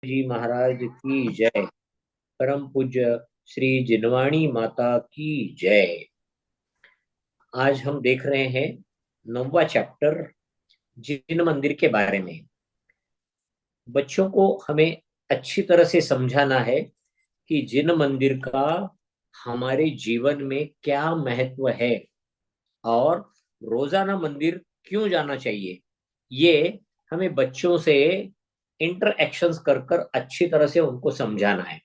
जी महाराज की जय। परम पूज्य श्री जिनवाणी माता की जय। आज हम देख रहे हैं 9वां चैप्टर जिन मंदिर के बारे में। बच्चों को हमें अच्छी तरह से समझाना है कि जिन मंदिर का हमारे जीवन में क्या महत्व है और रोजाना मंदिर क्यों जाना चाहिए। ये हमें बच्चों से इंटरएक्शंस कर कर अच्छी तरह से उनको समझाना है।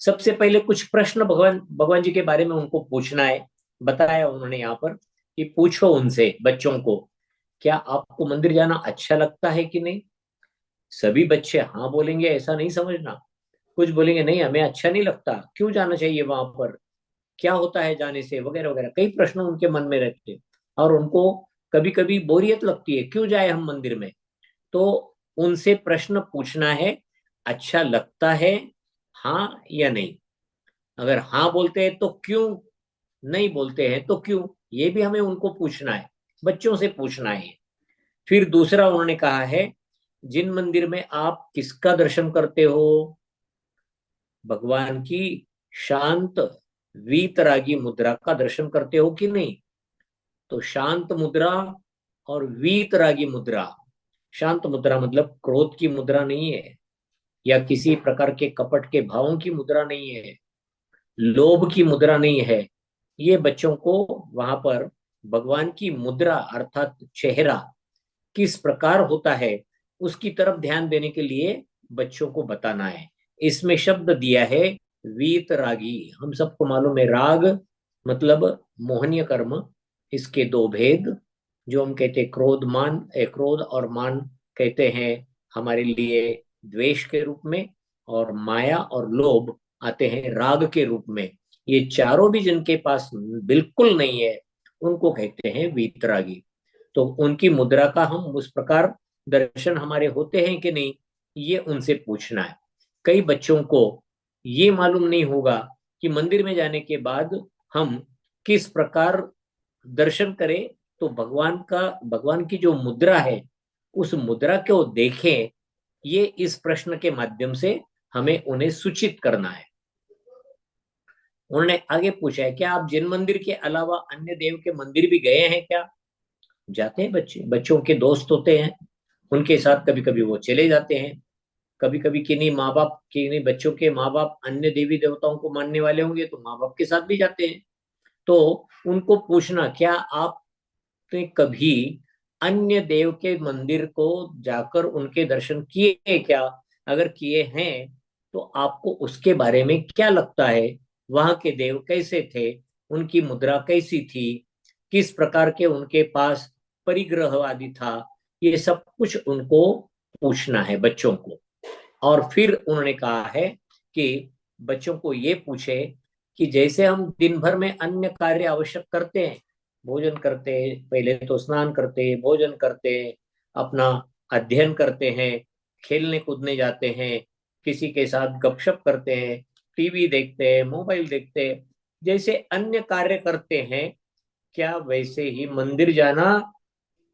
सबसे पहले कुछ प्रश्न भगवान भगवान जी के बारे में उनको पूछना है। बताया उन्होंने यहाँ पर कि पूछो उनसे, बच्चों को, क्या आपको मंदिर जाना अच्छा लगता है कि नहीं। सभी बच्चे हाँ बोलेंगे ऐसा नहीं समझना। कुछ बोलेंगे नहीं हमें अच्छा नहीं लगता, क्यों जाना चाहिए वहां पर, क्या होता है जाने से, वगैरह वगैरह। कई प्रश्न उनके मन में रहते हैं और उनको कभी कभी बोरियत लगती है, क्यों जाए हम मंदिर में। तो उनसे प्रश्न पूछना है, अच्छा लगता है, हाँ या नहीं। अगर हाँ बोलते हैं तो क्यों, नहीं बोलते हैं तो क्यों, ये भी हमें उनको पूछना है, बच्चों से पूछना है। फिर दूसरा उन्होंने कहा है, जिन मंदिर में आप किसका दर्शन करते हो, भगवान की शांत वीतरागी मुद्रा का दर्शन करते हो कि नहीं। तो शांत मुद्रा और वीतरागी मुद्रा। शांत मुद्रा मतलब क्रोध की मुद्रा नहीं है, या किसी प्रकार के कपट के भावों की मुद्रा नहीं है, लोभ की मुद्रा नहीं है। ये बच्चों को वहां पर भगवान की मुद्रा अर्थात चेहरा किस प्रकार होता है उसकी तरफ ध्यान देने के लिए बच्चों को बताना है। इसमें शब्द दिया है वीत रागी। हम सबको मालूम है राग मतलब मोहनीय कर्म। इसके दो भेद जो हम कहते हैं क्रोध मान, क्रोध और मान कहते हैं हमारे लिए द्वेष के रूप में, और माया और लोभ आते हैं राग के रूप में। ये चारों भी जिनके पास बिल्कुल नहीं है उनको कहते हैं वीतरागी। तो उनकी मुद्रा का हम उस प्रकार दर्शन हमारे होते हैं कि नहीं, ये उनसे पूछना है। कई बच्चों को ये मालूम नहीं होगा कि मंदिर में जाने के बाद हम किस प्रकार दर्शन करें। तो भगवान की जो मुद्रा है उस मुद्रा को देखें, ये इस प्रश्न के माध्यम से हमें उन्हें सूचित करना है। उन्होंने आगे पूछा है, क्या आप जिन मंदिर के अलावा अन्य देव के मंदिर भी गए हैं क्या। जाते हैं बच्चे, बच्चों के दोस्त होते हैं, उनके साथ कभी कभी वो चले जाते हैं। कभी कभी किन्हीं बच्चों के माँ बाप अन्य देवी देवताओं को मानने वाले होंगे तो माँ बाप के साथ भी जाते हैं। तो उनको पूछना, क्या आपने कभी अन्य देव के मंदिर को जाकर उनके दर्शन किए हैं क्या। अगर किए हैं तो आपको उसके बारे में क्या लगता है, वहां के देव कैसे थे, उनकी मुद्रा कैसी थी, किस प्रकार के उनके पास परिग्रह आदि था। ये सब कुछ उनको पूछना है बच्चों को। और फिर उन्होंने कहा है कि बच्चों को ये पूछे कि जैसे हम दिन भर में अन्य कार्य आवश्यक करते हैं, भोजन करते हैं, पहले तो स्नान करते हैं, भोजन करते हैं, अपना अध्ययन करते हैं, खेलने कूदने जाते हैं, किसी के साथ गपशप करते हैं, टीवी देखते हैं, मोबाइल देखते हैं, जैसे अन्य कार्य करते हैं, क्या वैसे ही मंदिर जाना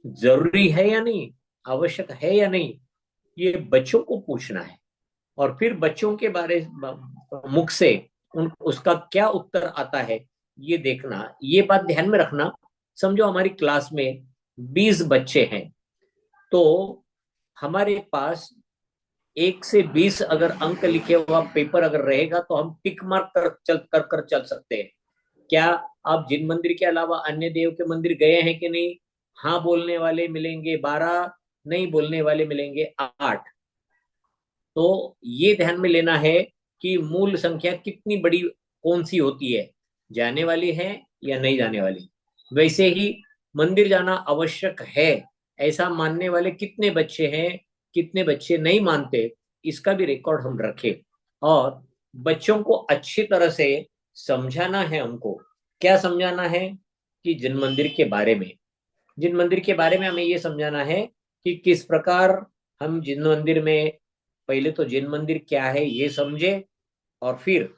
जरूरी है या नहीं, आवश्यक है या नहीं, ये बच्चों को पूछना है। और फिर बच्चों के बारे मुख से उन उसका क्या उत्तर आता है ये देखना, ये बात ध्यान में रखना। समझो हमारी क्लास में 20 बच्चे हैं, तो हमारे पास 1 से 20 अगर अंक लिखे हुआ पेपर अगर रहेगा तो हम टिक मार्क कर चल सकते हैं। क्या आप जिन मंदिर के अलावा अन्य देव के मंदिर गए हैं कि नहीं। हाँ बोलने वाले मिलेंगे 12, नहीं बोलने वाले मिलेंगे 8। तो ये ध्यान में लेना है कि मूल संख्या कितनी बड़ी कौन सी होती है, जाने वाली है या नहीं जाने वाली। वैसे ही मंदिर जाना आवश्यक है ऐसा मानने वाले कितने बच्चे हैं, कितने बच्चे नहीं मानते, इसका भी रिकॉर्ड हम रखें। और बच्चों को अच्छी तरह से समझाना है हमको। क्या समझाना है कि जिन मंदिर के बारे में, जिन मंदिर के बारे में हमें ये समझाना है कि किस प्रकार हम जिन मंदिर में, पहले तो जिन मंदिर क्या है ये समझे, और फिर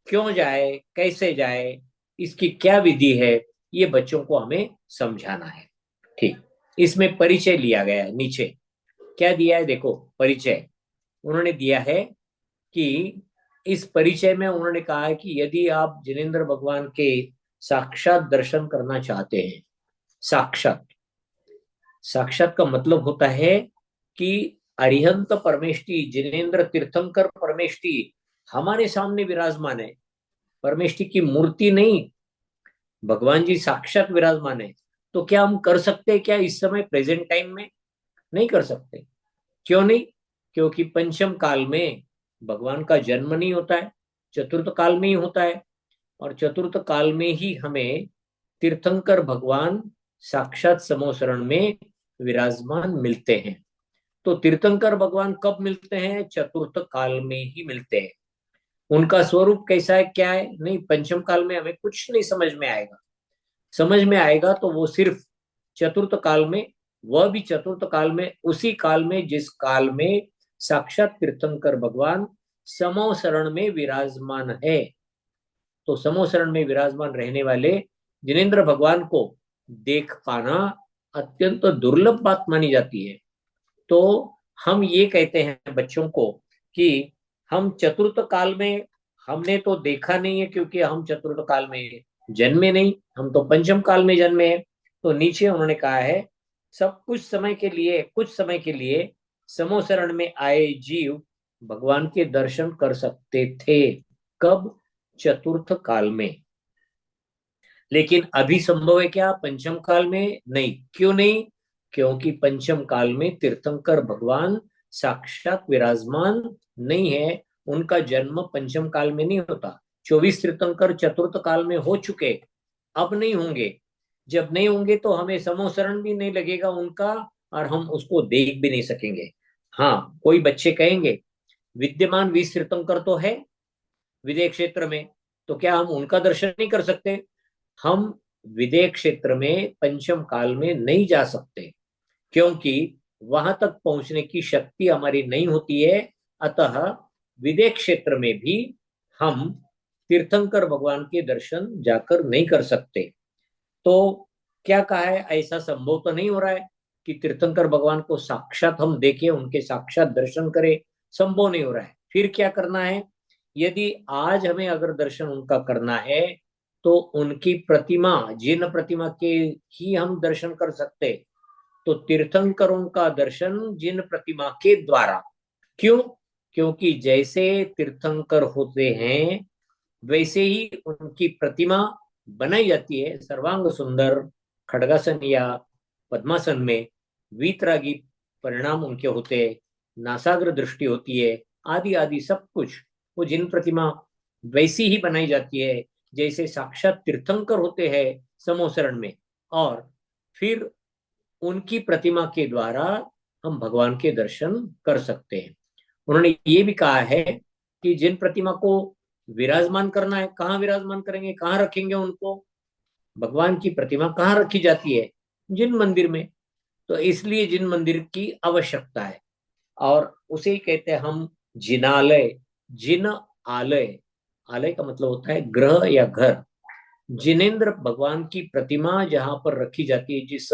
क्यों जाए, कैसे जाए, इसकी क्या विधि है, ये बच्चों को हमें समझाना है। ठीक। इसमें परिचय लिया गया है नीचे। क्या दिया है देखो, परिचय। उन्होंने दिया है कि इस परिचय में उन्होंने कहा है कि यदि आप जिनेंद्र भगवान के साक्षात दर्शन करना चाहते हैं, साक्षात, साक्षात का मतलब होता है कि अरिहंत परमेष्टि जिनेंद्र तीर्थंकर परमेष्टि हमारे सामने विराजमान है। परमेष्टि की मूर्ति नहीं, भगवान जी साक्षात विराजमान है। तो क्या हम कर सकते हैं क्या इस समय प्रेजेंट टाइम में? नहीं कर सकते। क्यों नहीं? क्योंकि पंचम काल में भगवान का जन्म नहीं होता है, चतुर्थ काल में ही होता है। और चतुर्थ काल में ही हमें तीर्थंकर भगवान साक्षात समोसरण में विराजमान मिलते हैं। तो तीर्थंकर भगवान कब मिलते हैं? चतुर्थ काल में ही मिलते हैं। उनका स्वरूप कैसा है, क्या है, नहीं, पंचम काल में हमें कुछ नहीं समझ में आएगा। समझ में आएगा तो वो सिर्फ चतुर्थ काल में, वह भी चतुर्थ काल में, उसी काल में जिस काल में साक्षात तीर्थंकर भगवान समोसरण में विराजमान है। तो समोसरण में विराजमान रहने वाले जिनेंद्र भगवान को देख पाना अत्यंत दुर्लभ बात मानी जाती है। तो हम ये कहते हैं बच्चों को कि हम चतुर्थ काल में, हमने तो देखा नहीं है क्योंकि हम चतुर्थ काल में जन्मे नहीं, हम तो पंचम काल में जन्मे हैं। तो नीचे उन्होंने कहा है सब कुछ समय के लिए, कुछ समय के लिए समोसरण में आए जीव भगवान के दर्शन कर सकते थे। कब? चतुर्थ काल में। लेकिन अभी संभव है क्या पंचम काल में? नहीं। क्यों नहीं? क्योंकि पंचम काल में तीर्थंकर भगवान साक्षात विराजमान नहीं है। उनका जन्म पंचम काल में नहीं होता। 24 तीर्थंकर चतुर्थ काल में हो चुके, अब नहीं होंगे। जब नहीं होंगे तो हमें समोसरण भी नहीं लगेगा उनका, और हम उसको देख भी नहीं सकेंगे। हाँ, कोई बच्चे कहेंगे विद्यमान 20 तीर्थंकर तो है विदेह क्षेत्र में, तो क्या हम उनका दर्शन नहीं कर सकते? हम विदेह क्षेत्र में पंचम काल में नहीं जा सकते क्योंकि वहां तक पहुंचने की शक्ति हमारी नहीं होती है। अतः विदेह क्षेत्र में भी हम तीर्थंकर भगवान के दर्शन जाकर नहीं कर सकते। तो क्या कहा है, ऐसा संभव तो नहीं हो रहा है कि तीर्थंकर भगवान को साक्षात हम देखें, उनके साक्षात दर्शन करें, संभव नहीं हो रहा है। फिर क्या करना है? यदि आज हमें अगर दर्शन उनका करना है तो उनकी प्रतिमा, जिन प्रतिमा के ही हम दर्शन कर सकते। तो तीर्थंकरों का दर्शन जिन प्रतिमा के द्वारा। क्यों? क्योंकि जैसे तीर्थंकर होते हैं वैसे ही उनकी प्रतिमा बनाई जाती है, सर्वांग सुंदर खड़गासन या पद्मासन में वीतरागी परिणाम उनके होते हैं, नासाग्र दृष्टि होती है, आदि आदि सब कुछ। वो जिन प्रतिमा वैसी ही बनाई जाती है जैसे साक्षात तीर्थंकर होते हैं समोसरण में। और फिर उनकी प्रतिमा के द्वारा हम भगवान के दर्शन कर सकते हैं। उन्होंने ये भी कहा है कि जिन प्रतिमा को विराजमान करना है, कहाँ विराजमान करेंगे, कहाँ रखेंगे उनको? भगवान की प्रतिमा कहाँ रखी जाती है? जिन मंदिर में। तो इसलिए जिन मंदिर की आवश्यकता है, और उसे ही कहते हैं हम जिनालय, जिन आलय। आलय का मतलब होता है गृह या घर। जिनेन्द्र भगवान की प्रतिमा जहां पर रखी जाती है, जिस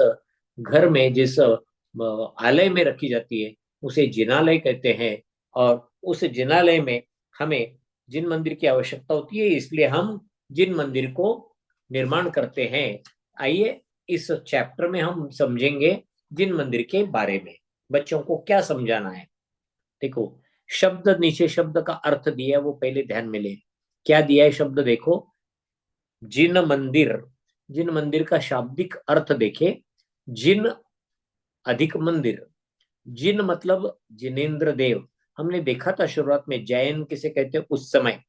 घर में, जिस आलय में रखी जाती है, उसे जिनालय कहते हैं। और उस जिनालय में हमें जिन मंदिर की आवश्यकता होती है, इसलिए हम जिन मंदिर को निर्माण करते हैं। आइए इस चैप्टर में हम समझेंगे जिन मंदिर के बारे में। बच्चों को क्या समझाना है? देखो, शब्द, नीचे शब्द का अर्थ दिया है वो पहले ध्यान में ले। क्या दिया है शब्द? देखो, जिन मंदिर। जिन मंदिर का शाब्दिक अर्थ देखे, जिन अधिक मंदिर। जिन मतलब जिनेन्द्र देव। हमने देखा था शुरुआत में जैन किसे कहते हैं उस समय,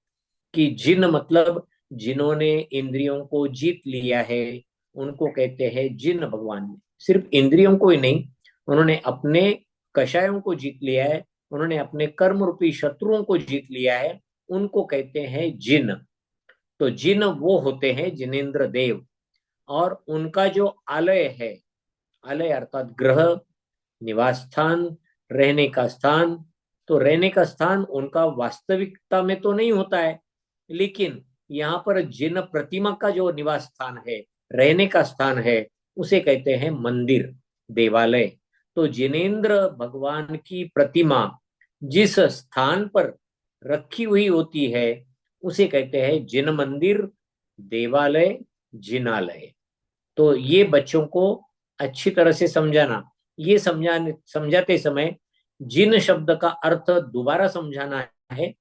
कि जिन मतलब जिन्होंने इंद्रियों को जीत लिया है, उनको कहते हैं जिन भगवान। सिर्फ इंद्रियों को ही नहीं, उन्होंने अपने कषायों को जीत लिया है, उन्होंने अपने कर्म रूपी शत्रुओं को जीत लिया है, उनको कहते हैं जिन। तो जिन वो होते हैं जिनेन्द्र देव। और उनका जो आलय है, आलय अर्थात गृह, निवास स्थान, रहने का स्थान। तो रहने का स्थान उनका वास्तविकता में तो नहीं होता है, लेकिन यहाँ पर जिन प्रतिमा का जो निवास स्थान है, रहने का स्थान है, उसे कहते हैं मंदिर, देवालय। तो जिनेन्द्र भगवान की प्रतिमा जिस स्थान पर रखी हुई होती है उसे कहते हैं जिन मंदिर, देवालय, जिनालय। तो ये बच्चों को अच्छी तरह से समझाना। ये समझाते समय जिन शब्द का अर्थ दोबारा समझाना है।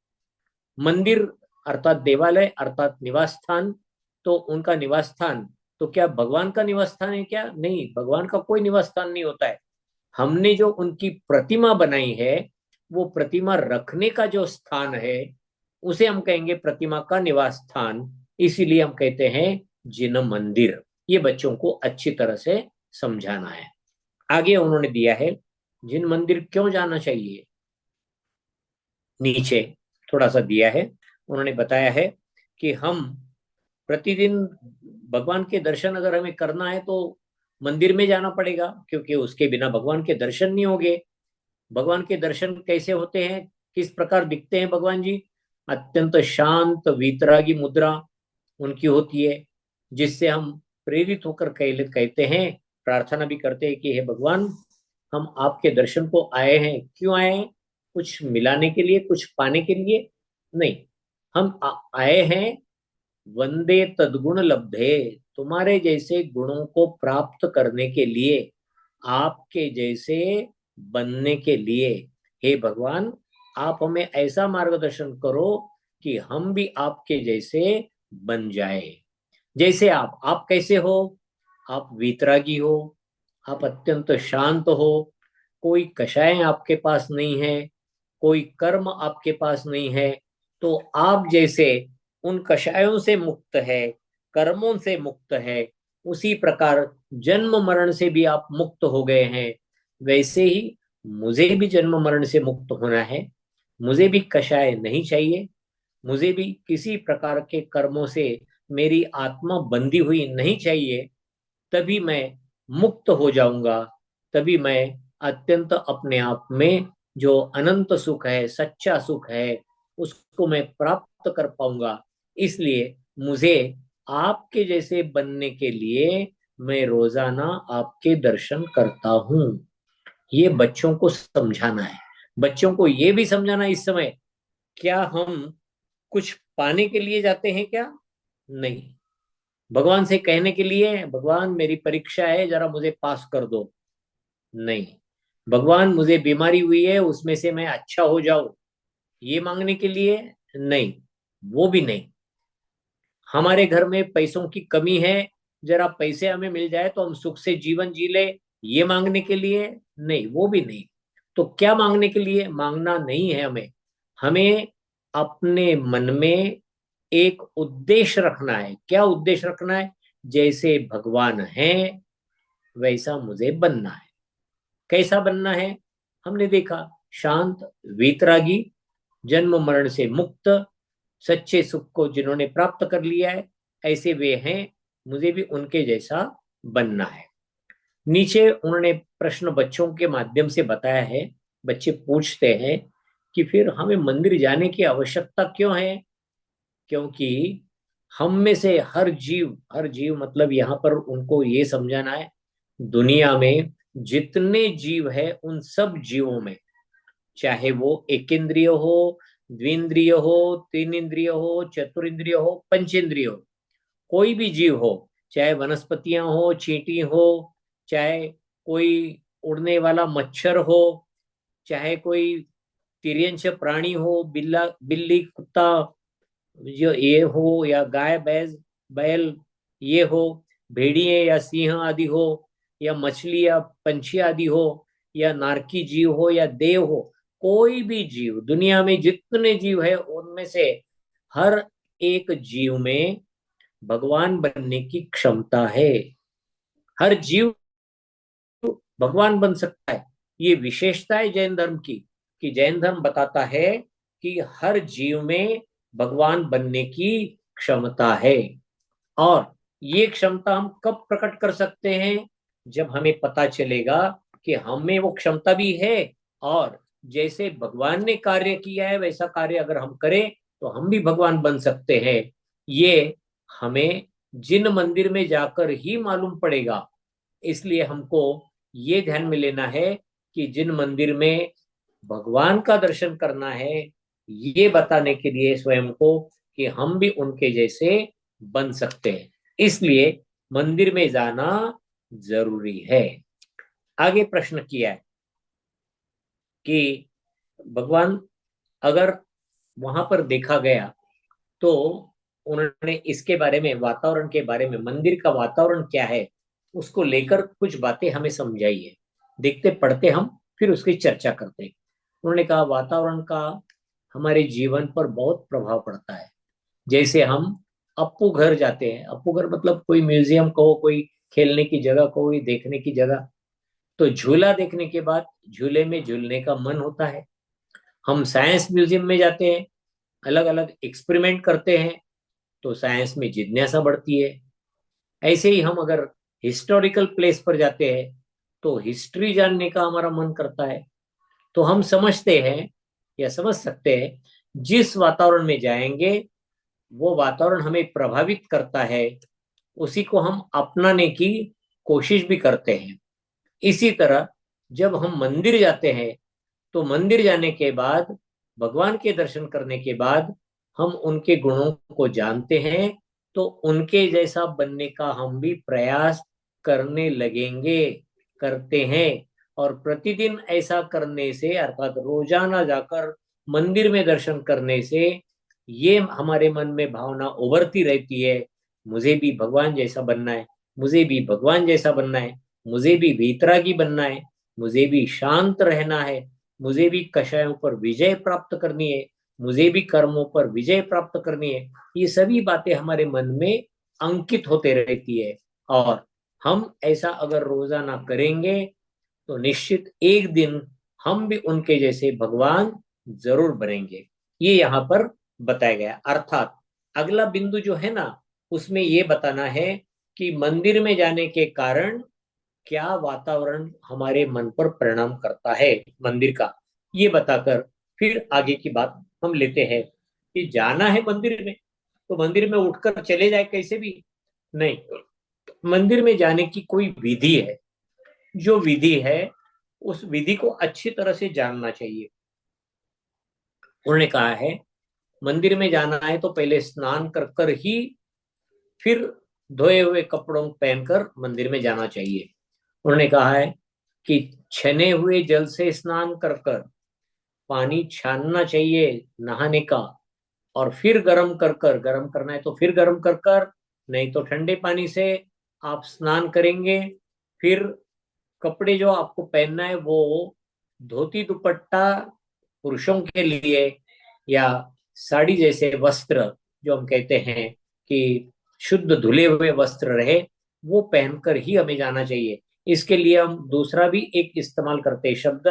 मंदिर अर्थात देवालय अर्थात निवास स्थान, तो उनका निवास स्थान तो क्या भगवान का निवास स्थान है क्या? नहीं, भगवान का कोई निवास स्थान नहीं होता है। हमने जो उनकी प्रतिमा बनाई है, वो प्रतिमा रखने का जो स्थान है उसे हम कहेंगे प्रतिमा का निवास स्थान। इसीलिए हम कहते हैं जिन मंदिर। ये बच्चों को अच्छी तरह से समझाना है। आगे उन्होंने दिया है जिन मंदिर क्यों जाना चाहिए। नीचे थोड़ा सा दिया है, उन्होंने बताया है कि हम प्रतिदिन भगवान के दर्शन अगर हमें करना है तो मंदिर में जाना पड़ेगा, क्योंकि उसके बिना भगवान के दर्शन नहीं होंगे। भगवान के दर्शन कैसे होते हैं, किस प्रकार दिखते हैं भगवान जी? अत्यंत शांत वीतरागी मुद्रा उनकी होती है, जिससे हम प्रेरित होकर कहते हैं, प्रार्थना भी करते हैं कि हे भगवान, हम आपके दर्शन को आए हैं। क्यों आए हैं? कुछ मिलाने के लिए, कुछ पाने के लिए नहीं। हम आए हैं वंदे तद्गुण लब्धे, तुम्हारे जैसे गुणों को प्राप्त करने के लिए, आपके जैसे बनने के लिए। हे भगवान, आप हमें ऐसा मार्गदर्शन करो कि हम भी आपके जैसे बन जाए। जैसे आप कैसे हो? आप वीतरागी हो, आप अत्यंत शांत हो, कोई कषाय आपके पास नहीं है, कोई कर्म आपके पास नहीं है। तो आप जैसे उन कषायों से मुक्त है, कर्मों से मुक्त है, उसी प्रकार जन्म मरण से भी आप मुक्त हो गए हैं। वैसे ही मुझे भी जन्म मरण से मुक्त होना है। मुझे भी कषाय नहीं चाहिए। मुझे भी किसी प्रकार के कर्मों से मेरी आत्मा बंधी हुई नहीं चाहिए। तभी मैं मुक्त हो जाऊंगा। तभी मैं अत्यंत अपने आप में जो अनंत सुख है, सच्चा सुख है, उसको मैं प्राप्त कर पाऊंगा। इसलिए मुझे आपके जैसे बनने के लिए मैं रोजाना आपके दर्शन करता हूँ। ये बच्चों को समझाना है। बच्चों को ये भी समझाना इस समय, क्या हम कुछ पाने के लिए जाते हैं क्या? नहीं। भगवान से कहने के लिए, भगवान मेरी परीक्षा है, जरा मुझे पास कर दो। नहीं। भगवान मुझे बीमारी हुई है, उसमें से मैं अच्छा हो जाऊं, ये मांगने के लिए नहीं। वो भी नहीं। हमारे घर में पैसों की कमी है, जरा पैसे हमें मिल जाए तो हम सुख से जीवन जी ले, ये मांगने के लिए नहीं। वो भी नहीं। तो क्या मांगने के लिए? मांगना नहीं है हमें। हमें अपने मन में एक उद्देश्य रखना है। क्या उद्देश्य रखना है? जैसे भगवान है वैसा मुझे बनना है। कैसा बनना है? हमने देखा, शांत, वीतरागी, जन्म मरण से मुक्त, सच्चे सुख को जिन्होंने प्राप्त कर लिया है, ऐसे वे हैं। मुझे भी उनके जैसा बनना है। नीचे उन्होंने प्रश्न बच्चों के माध्यम से बताया है। बच्चे पूछते हैं कि फिर हमें मंदिर जाने की आवश्यकता क्यों है? क्योंकि हम में से हर जीव मतलब यहाँ पर उनको ये समझाना है, दुनिया में जितने जीव है उन सब जीवों में, चाहे वो एक इंद्रिय हो, द्विंद्रिय हो, तीन इंद्रिय हो, चतुरिंद्रिय हो, पंचेंद्रिय हो, कोई भी जीव हो, चाहे वनस्पतियां हो, चींटी हो, चाहे कोई उड़ने वाला मच्छर हो, चाहे कोई तिर्यंश प्राणी हो, बिल्ली, कुत्ता, जो ये हो, या गाय, भैंस, बैल ये हो, भेड़िए या सिंह आदि हो, या मछली या पंछी आदि हो, या नारकी जीव हो या देव हो, कोई भी जीव, दुनिया में जितने जीव है उनमें से हर एक जीव में भगवान बनने की क्षमता है। हर जीव भगवान बन सकता है। ये विशेषता है जैन धर्म की, कि जैन धर्म बताता है कि हर जीव में भगवान बनने की क्षमता है। और ये क्षमता हम कब प्रकट कर सकते हैं? जब हमें पता चलेगा कि हमें वो क्षमता भी है, और जैसे भगवान ने कार्य किया है वैसा कार्य अगर हम करें तो हम भी भगवान बन सकते हैं। ये हमें जिन मंदिर में जाकर ही मालूम पड़ेगा। इसलिए हमको ये ध्यान में लेना है कि जिन मंदिर में भगवान का दर्शन करना है, ये बताने के लिए स्वयं को कि हम भी उनके जैसे बन सकते हैं, इसलिए मंदिर में जाना जरूरी है। आगे प्रश्न किया है कि भगवान, अगर वहां पर देखा गया तो उन्होंने इसके बारे में, वातावरण के बारे में, मंदिर का वातावरण क्या है उसको लेकर कुछ बातें हमें समझाई है। देखते पढ़ते हम, फिर उसकी चर्चा करते हैं। उन्होंने कहा वातावरण का हमारे जीवन पर बहुत प्रभाव पड़ता है। जैसे हम अप्पू घर जाते हैं, अप्पू घर मतलब कोई म्यूजियम कहो, कोई खेलने की जगह कहो, कोई देखने की जगह, तो झूला देखने के बाद झूले में झूलने का मन होता है। हम साइंस म्यूजियम में जाते हैं, अलग अलग एक्सपेरिमेंट करते हैं, तो साइंस में जिज्ञासा बढ़ती है। ऐसे ही हम अगर हिस्टोरिकल प्लेस पर जाते हैं तो हिस्ट्री जानने का हमारा मन करता है। तो हम समझते हैं या समझ सकते हैं, जिस वातावरण में जाएंगे वो वातावरण हमें प्रभावित करता है, उसी को हम अपनाने की कोशिश भी करते हैं। इसी तरह जब हम मंदिर जाते हैं तो मंदिर जाने के बाद, भगवान के दर्शन करने के बाद हम उनके गुणों को जानते हैं, तो उनके जैसा बनने का हम भी प्रयास करने लगेंगे, करते हैं। और प्रतिदिन ऐसा करने से, अर्थात रोजाना जाकर मंदिर में दर्शन करने से, ये हमारे मन में भावना उभरती रहती है, मुझे भी भगवान जैसा बनना है, मुझे भी भगवान जैसा बनना है, मुझे भी वीतरागी बनना है, मुझे भी शांत रहना है, मुझे भी कषायों पर विजय प्राप्त करनी है, मुझे भी कर्मों पर विजय प्राप्त करनी है। ये सभी बातें हमारे मन में अंकित होते रहती है। और हम ऐसा अगर रोजाना करेंगे तो निश्चित एक दिन हम भी उनके जैसे भगवान जरूर बनेंगे। ये यहाँ पर बताया गया। अर्थात अगला बिंदु जो है ना, उसमें ये बताना है कि मंदिर में जाने के कारण क्या वातावरण हमारे मन पर परिणाम करता है मंदिर का, ये बताकर फिर आगे की बात हम लेते हैं। कि जाना है मंदिर में तो मंदिर में उठकर चले जाए कैसे भी नहीं, मंदिर में जाने की कोई विधि है। जो विधि है उस विधि को अच्छी तरह से जानना चाहिए। उन्होंने कहा है मंदिर में जाना है तो पहले स्नान कर कर ही फिर धोए हुए कपड़ों पहनकर मंदिर में जाना चाहिए। उन्होंने कहा है कि छने हुए जल से स्नान कर कर, पानी छानना चाहिए नहाने का, और फिर गर्म कर कर, गर्म करना है तो फिर गर्म कर कर, नहीं तो ठंडे पानी से आप स्नान करेंगे। फिर कपड़े जो आपको पहनना है वो धोती दुपट्टा पुरुषों के लिए, या साड़ी जैसे वस्त्र जो हम कहते हैं कि शुद्ध धुले हुए वस्त्र रहे, वो पहनकर ही हमें जाना चाहिए। इसके लिए हम दूसरा भी एक इस्तेमाल करते हैं शब्द,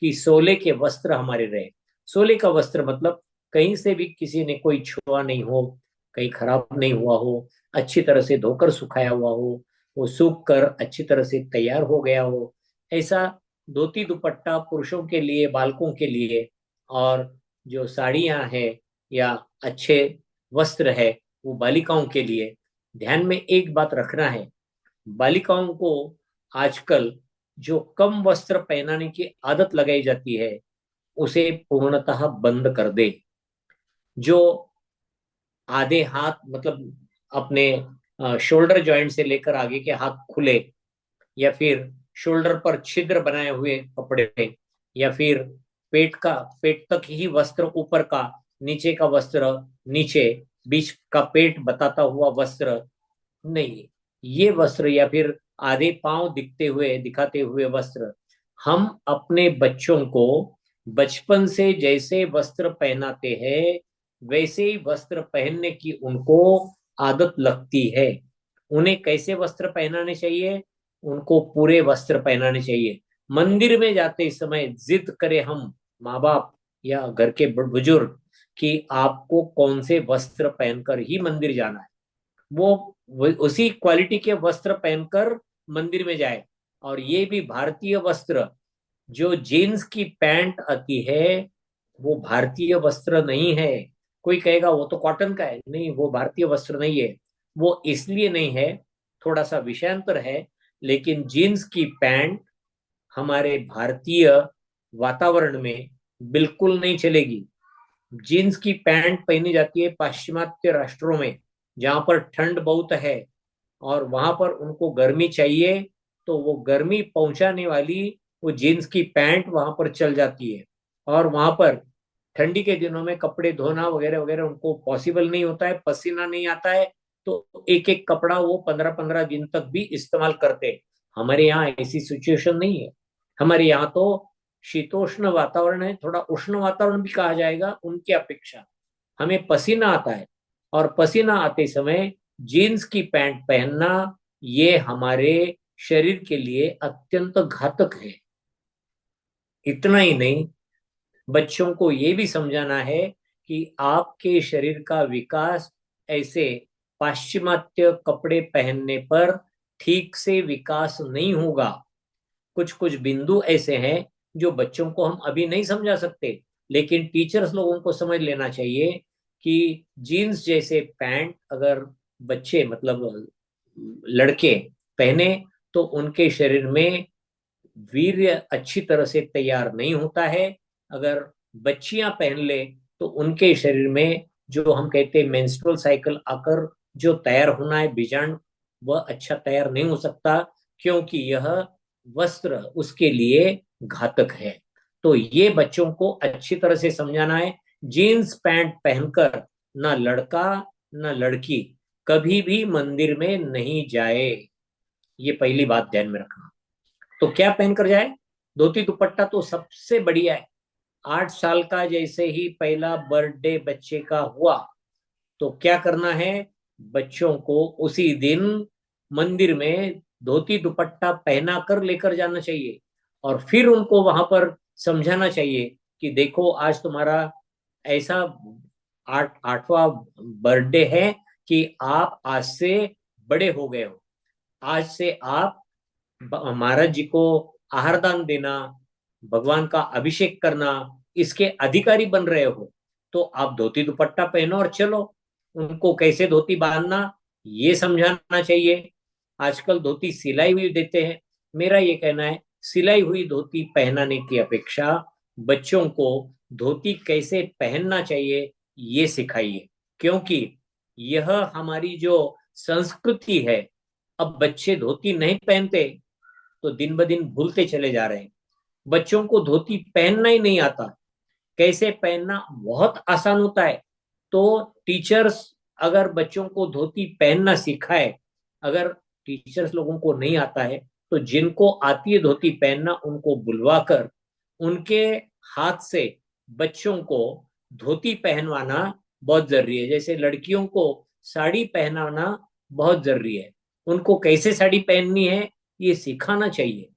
कि सोले के वस्त्र हमारे रहे। सोले का वस्त्र मतलब कहीं से भी किसी ने कोई छुआ नहीं हो, कहीं खराब नहीं हुआ हो, अच्छी तरह से धोकर सुखाया हुआ हो, वो सूख कर अच्छी तरह से तैयार हो गया हो, ऐसा धोती दुपट्टा पुरुषों के लिए, बालकों के लिए। और जो साड़ियां हैं या अच्छे वस्त्र है वो बालिकाओं के लिए। ध्यान में एक बात रखना है, बालिकाओं को आजकल जो कम वस्त्र पहनाने की आदत लगाई जाती है उसे पूर्णतः बंद कर दे। जो आधे हाथ मतलब अपने शोल्डर जॉइंट से लेकर आगे के हाथ खुले, या फिर शोल्डर पर छिद्र बनाए हुए कपड़े, या फिर पेट तक ही वस्त्र ऊपर का, नीचे का वस्त्र नीचे, बीच का पेट बताता हुआ वस्त्र नहीं, ये वस्त्र, या फिर आधे पांव दिखाते हुए वस्त्र, हम अपने बच्चों को बचपन से जैसे वस्त्र पहनाते हैं वैसे ही वस्त्र पहनने की उनको आदत लगती है। उन्हें कैसे वस्त्र पहनाने चाहिए? उनको पूरे वस्त्र पहनाने चाहिए। मंदिर में जाते समय जिद करें हम माँ बाप या घर के बुजुर्ग कि आपको कौन से वस्त्र पहनकर ही मंदिर जाना है, वो उसी क्वालिटी के वस्त्र पहनकर मंदिर में जाए। और ये भी भारतीय वस्त्र, जो जीन्स की पैंट आती है वो भारतीय वस्त्र नहीं है। कोई कहेगा वो तो कॉटन का है, नहीं, वो भारतीय वस्त्र नहीं है। वो इसलिए नहीं है, थोड़ा सा विषयांतर है, लेकिन जीन्स की पैंट हमारे भारतीय वातावरण में बिल्कुल नहीं चलेगी। जीन्स की पैंट पहनी जाती है पाश्चिमात्य राष्ट्रों में, जहां पर ठंड बहुत है और वहां पर उनको गर्मी चाहिए, तो वो गर्मी पहुंचाने वाली वो जीन्स की पैंट वहां पर चल जाती है। और वहां पर ठंडी के दिनों में कपड़े धोना वगैरह वगैरह उनको पॉसिबल नहीं होता है, पसीना नहीं आता है, तो एक एक कपड़ा वो 15-15 दिन तक भी इस्तेमाल करते हैं। हमारे यहाँ ऐसी सिचुएशन नहीं है। हमारे यहाँ तो शीतोष्ण वातावरण है, थोड़ा उष्ण वातावरण भी कहा जाएगा उनकी अपेक्षा। हमें पसीना आता है, और पसीना आते समय जीन्स की पैंट पहनना ये हमारे शरीर के लिए अत्यंत घातक है। इतना ही नहीं, बच्चों को ये भी समझाना है कि आपके शरीर का विकास ऐसे पाश्चिमात्य कपड़े पहनने पर ठीक से विकास नहीं होगा। कुछ कुछ बिंदु ऐसे हैं जो बच्चों को हम अभी नहीं समझा सकते, लेकिन टीचर्स लोगों को समझ लेना चाहिए कि जीन्स जैसे पैंट अगर बच्चे मतलब लड़के पहने तो उनके शरीर में वीर्य अच्छी तरह से तैयार नहीं होता है। अगर बच्चियां पहन ले तो उनके शरीर में जो हम कहते हैं मेंस्ट्रुअल साइकिल आकर जो तैयार होना है बीजांड, वह अच्छा तैयार नहीं हो सकता, क्योंकि यह वस्त्र उसके लिए घातक है। तो ये बच्चों को अच्छी तरह से समझाना है। जीन्स पैंट पहनकर ना लड़का ना लड़की कभी भी मंदिर में नहीं जाए, ये पहली बात ध्यान में रखना। तो क्या पहनकर जाए? धोती दुपट्टा तो सबसे बढ़िया है। 8 साल का जैसे ही पहला बर्थडे बच्चे का हुआ तो क्या करना है, बच्चों को उसी दिन मंदिर में धोती दुपट्टा पहना कर लेकर जाना चाहिए, और फिर उनको वहां पर समझाना चाहिए कि देखो आज तुम्हारा ऐसा 8वां बर्थडे है कि आप आज से बड़े हो गए हो। आज से आप महाराज जी को आहार दान देना, भगवान का अभिषेक करना, इसके अधिकारी बन रहे हो। तो आप धोती दुपट्टा पहनो और चलो। उनको कैसे धोती बांधना ये समझाना चाहिए। आजकल धोती सिलाई हुई देते हैं। मेरा ये कहना है, सिलाई हुई धोती पहनाने की अपेक्षा बच्चों को धोती कैसे पहनना चाहिए ये सिखाइए, क्योंकि यह हमारी जो संस्कृति है। अब बच्चे धोती नहीं पहनते तो दिन ब दिन भूलते चले जा रहे हैं। बच्चों को धोती पहनना ही नहीं आता। कैसे पहनना बहुत आसान होता है। तो टीचर्स अगर बच्चों को धोती पहनना सिखाए, अगर टीचर्स लोगों को नहीं आता है तो जिनको आती है धोती पहनना उनको बुलवा कर उनके हाथ से बच्चों को धोती पहनवाना बहुत जरूरी है। जैसे लड़कियों को साड़ी पहनाना बहुत जरूरी है, उनको कैसे साड़ी पहननी है ये सिखाना चाहिए।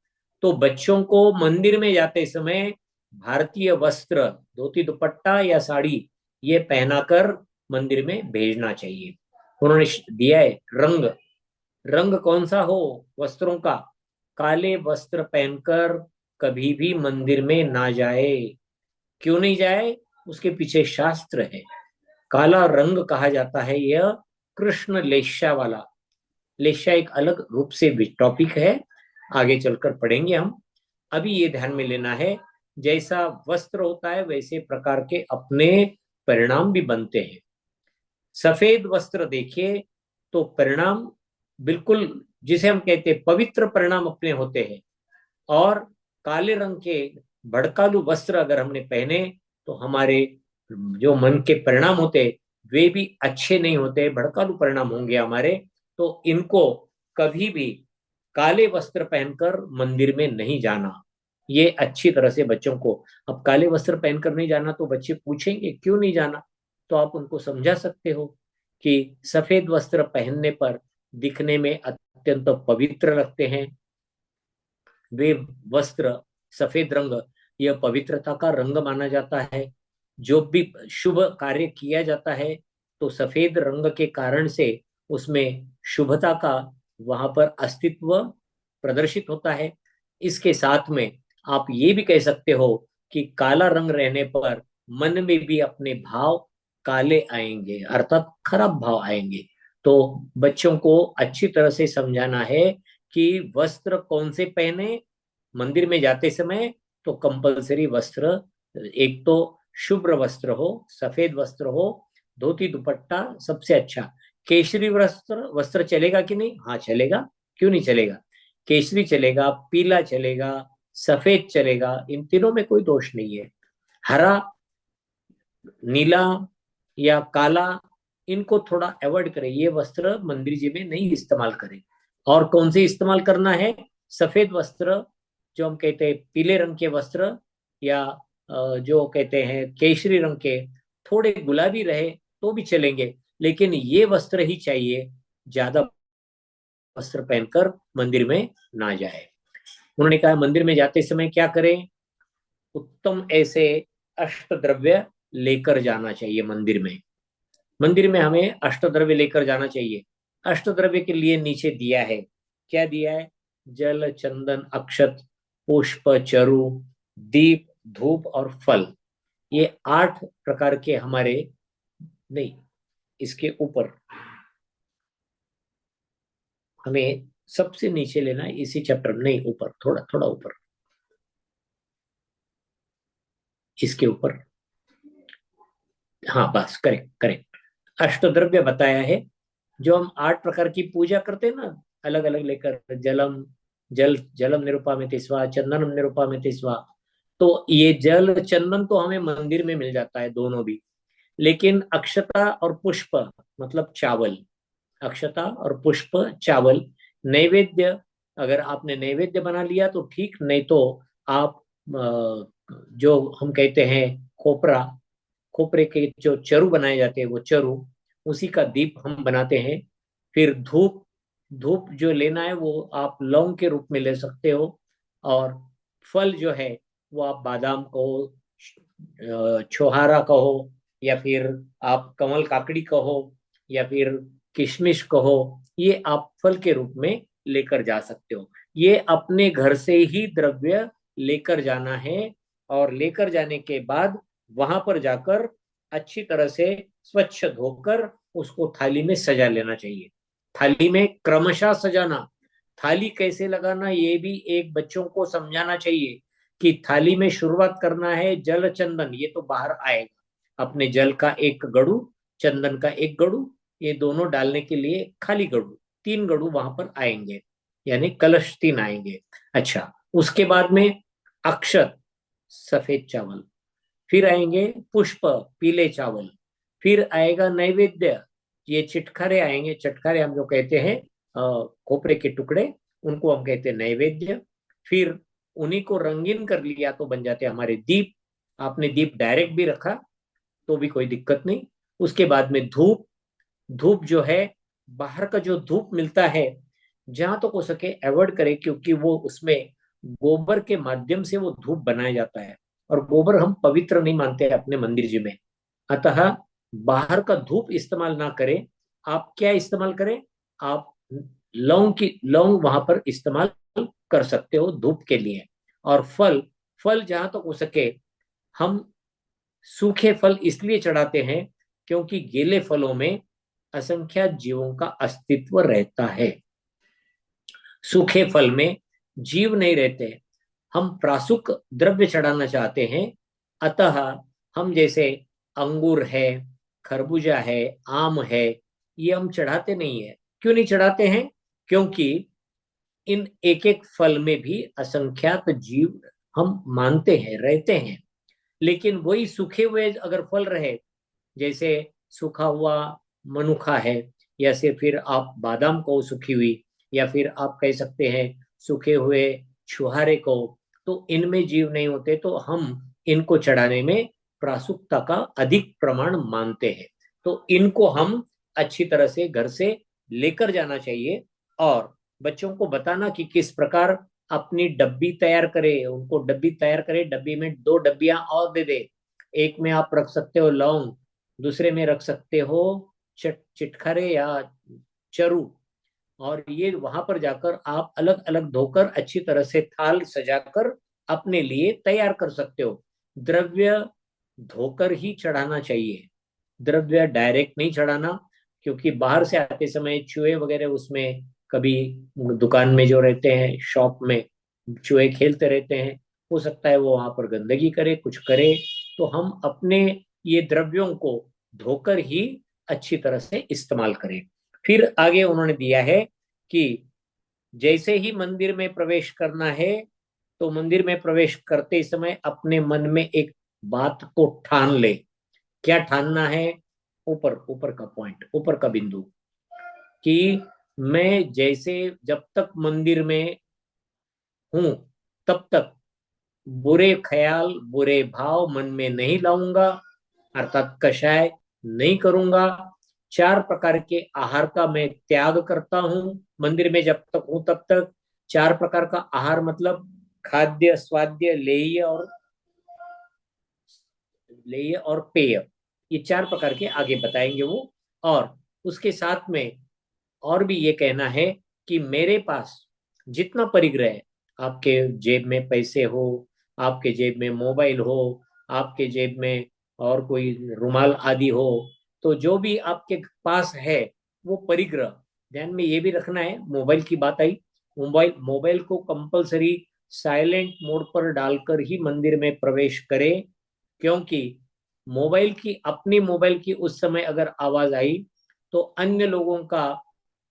तो बच्चों को मंदिर में जाते समय भारतीय वस्त्र धोती दुपट्टा या साड़ी ये पहनाकर मंदिर में भेजना चाहिए। उन्होंने दिया है रंग। रंग कौन सा हो वस्त्रों का? काले वस्त्र पहनकर कभी भी मंदिर में ना जाए। क्यों नहीं जाए? उसके पीछे शास्त्र है। काला रंग कहा जाता है यह कृष्ण लेस्या वाला। लेस्या एक अलग रूप से टॉपिक है, आगे चलकर पढ़ेंगे हम। अभी ये ध्यान में लेना है, जैसा वस्त्र होता है वैसे प्रकार के अपने परिणाम भी बनते हैं। सफेद वस्त्र देखिए तो परिणाम बिल्कुल जिसे हम कहते हैं पवित्र परिणाम अपने होते हैं, और काले रंग के भड़कालू वस्त्र अगर हमने पहने तो हमारे जो मन के परिणाम होते वे भी अच्छे नहीं होते, भड़कालू परिणाम होंगे हमारे। तो इनको कभी भी काले वस्त्र पहनकर मंदिर में नहीं जाना, ये अच्छी तरह से बच्चों को। अब काले वस्त्र पहनकर नहीं जाना तो बच्चे पूछेंगे क्यों नहीं जाना, तो आप उनको समझा सकते हो कि सफेद वस्त्र पहनने पर दिखने में अत्यंत पवित्र लगते हैं। वे वस्त्र सफेद रंग यह पवित्रता का रंग माना जाता है। जो भी शुभ कार्य किया जाता है तो सफेद रंग के कारण से उसमें शुभता का वहां पर अस्तित्व प्रदर्शित होता है। इसके साथ में आप ये भी कह सकते हो कि काला रंग रहने पर मन में भी अपने भाव काले आएंगे, अर्थात खराब भाव आएंगे। तो बच्चों को अच्छी तरह से समझाना है कि वस्त्र कौन से पहने मंदिर में जाते समय, तो कंपलसरी वस्त्र, एक तो शुभ्र वस्त्र हो, सफेद वस्त्र हो, धोती दुपट्टा सबसे अच्छा। केसरी वस्त्र वस्त्र चलेगा कि नहीं? हाँ चलेगा, क्यों नहीं चलेगा। केसरी चलेगा, पीला चलेगा, सफेद चलेगा, इन तीनों में कोई दोष नहीं है। हरा, नीला या काला, इनको थोड़ा अवॉइड करें, ये वस्त्र मंदिर जी में नहीं इस्तेमाल करें। और कौन से इस्तेमाल करना है? सफेद वस्त्र, जो हम कहते हैं पीले रंग के वस्त्र, या जो कहते हैं केसरी रंग के, थोड़े गुलाबी रहे तो भी चलेंगे, लेकिन ये वस्त्र ही चाहिए। ज्यादा वस्त्र पहनकर मंदिर में ना जाए। उन्होंने कहा मंदिर में जाते समय क्या करें? उत्तम ऐसे अष्ट द्रव्य लेकर जाना चाहिए मंदिर में। मंदिर में हमें अष्ट द्रव्य लेकर जाना चाहिए। अष्ट द्रव्य के लिए नीचे दिया है, क्या दिया है? जल, चंदन, अक्षत, पुष्प, चरु, दीप, धूप और फल। ये 8 प्रकार के हमारे, नहीं, इसके ऊपर हमें सबसे नीचे लेना है, इसी चैप्टर में नहीं, ऊपर थोड़ा थोड़ा ऊपर, इसके ऊपर। हाँ बस, करेक्ट करेक्ट। अष्टद्रव्य बताया है। जो हम 8 प्रकार की पूजा करते हैं ना, अलग अलग लेकर, जलम निरुपामित स्वा, चंदनम निरुपामित स्वा। तो ये जल चंदन तो हमें मंदिर में मिल जाता है दोनों भी, लेकिन अक्षता और पुष्प, मतलब चावल, अक्षता और पुष्प, चावल, नैवेद्य, अगर आपने नैवेद्य बना लिया तो ठीक, नहीं तो आप जो हम कहते हैं खोपरा, खोपरे के जो चरु बनाए जाते हैं वो चरु, उसी का दीप हम बनाते हैं। फिर धूप, धूप जो लेना है वो आप लौंग के रूप में ले सकते हो। और फल जो है वो आप बादाम कहो, छोहारा कहो, या फिर आप कमल काकड़ी कहो, या फिर किशमिश कहो, ये आप फल के रूप में लेकर जा सकते हो। ये अपने घर से ही द्रव्य लेकर जाना है, और लेकर जाने के बाद वहां पर जाकर अच्छी तरह से स्वच्छ धोकर उसको थाली में सजा लेना चाहिए। थाली में क्रमशः सजाना, थाली कैसे लगाना ये भी एक बच्चों को समझाना चाहिए, कि थाली में शुरुआत करना है जल चंदन, ये तो बाहर आएगा, अपने जल का एक गड़ू, चंदन का एक गड़ू, ये दोनों डालने के लिए खाली गड़ू, 3 गड़ू वहां पर आएंगे, यानी कलश 3 आएंगे। अच्छा, उसके बाद में अक्षत, सफेद चावल, फिर आएंगे पुष्प, पीले चावल, फिर आएगा नैवेद्य, ये चिटखारे आएंगे, चटखारे हम जो कहते हैं, खोपरे के टुकड़े, उनको हम कहते हैं नैवेद्य। फिर उन्हीं को रंगीन कर लिया तो बन जाते हैं हमारे दीप। आपने दीप डायरेक्ट भी रखा तो भी कोई दिक्कत नहीं। उसके बाद में धूप, धूप जो है, बाहर का जो धूप मिलता है, जहां तक हो सके अवॉइड करें, क्योंकि वो उसमें गोबर के माध्यम से वो धूप बनाया जाता है, और गोबर हम पवित्र नहीं मानते अपने मंदिर जी में। अतः बाहर का धूप इस्तेमाल ना करें। आप क्या इस्तेमाल करें? आप लौंग वहां पर इस्तेमाल कर सकते हो धूप के लिए। और फल, फल जहां तक हो सके हम सूखे फल इसलिए चढ़ाते हैं, क्योंकि गीले फलों में असंख्यात जीवों का अस्तित्व रहता है। सूखे फल में जीव नहीं रहते। हम प्रासुक द्रव्य चढ़ाना चाहते हैं, अतः हम जैसे अंगूर है, खरबूजा है, आम है, ये हम चढ़ाते नहीं है। क्यों नहीं चढ़ाते हैं? क्योंकि इन एक एक फल में भी असंख्यात जीव हम मानते हैं रहते हैं। लेकिन वही सूखे हुए अगर फल रहे, जैसे सूखा हुआ मनुखा है, या फिर आप बादाम को सूखी हुई, या फिर आप कह सकते हैं सूखे हुए छुहारे को, तो इनमें जीव नहीं होते, तो हम इनको चढ़ाने में प्रासुकता का अधिक प्रमाण मानते हैं। तो इनको हम अच्छी तरह से घर से लेकर जाना चाहिए, और बच्चों को बताना कि किस प्रकार अपनी डब्बी तैयार करे, उनको डब्बी तैयार करे, डब्बी में 2 डब्बियां और दे दे। एक में आप रख सकते हो लौंग, दूसरे में रख सकते हो चिटखरे या चरु, और ये वहां पर जाकर आप अलग अलग धोकर अच्छी तरह से थाल सजाकर अपने लिए तैयार कर सकते हो। द्रव्य धोकर ही चढ़ाना चाहिए, द्रव्य डायरेक्ट नहीं चढ़ाना, क्योंकि बाहर से आते समय चूहे वगैरह उसमें, कभी दुकान में जो रहते हैं, शॉप में चूहे खेलते रहते हैं, हो सकता है वो वहां पर गंदगी करे, कुछ करे, तो हम अपने ये द्रव्यों को धोकर ही अच्छी तरह से इस्तेमाल करें। फिर आगे उन्होंने दिया है कि जैसे ही मंदिर में प्रवेश करना है, तो मंदिर में प्रवेश करते समय अपने मन में एक बात को ठान ले। क्या ठानना है? ऊपर ऊपर का पॉइंट, ऊपर का बिंदु, कि मैं जैसे जब तक मंदिर में हूं तब तक बुरे ख्याल, बुरे भाव मन में नहीं लाऊंगा, अर्थात कषाय नहीं करूंगा। 4 प्रकार के आहार का मैं त्याग करता हूं मंदिर में जब तक हूं तब तक। 4 प्रकार का आहार मतलब खाद्य, स्वाद्य, लेह्य और पेय। ये 4 प्रकार के आगे बताएंगे वो। और उसके साथ में और भी ये कहना है कि मेरे पास जितना परिग्रह है, आपके जेब में पैसे हो, आपके जेब में मोबाइल हो, आपके जेब में और कोई रुमाल आदि हो, तो जो भी आपके पास है वो परिग्रह, ध्यान में ये भी रखना है, मोबाइल की बात आई, मोबाइल मोबाइल को कंपलसरी साइलेंट मोड पर डालकर ही मंदिर में प्रवेश करें। क्योंकि अपनी मोबाइल की उस समय अगर आवाज आई तो अन्य लोगों का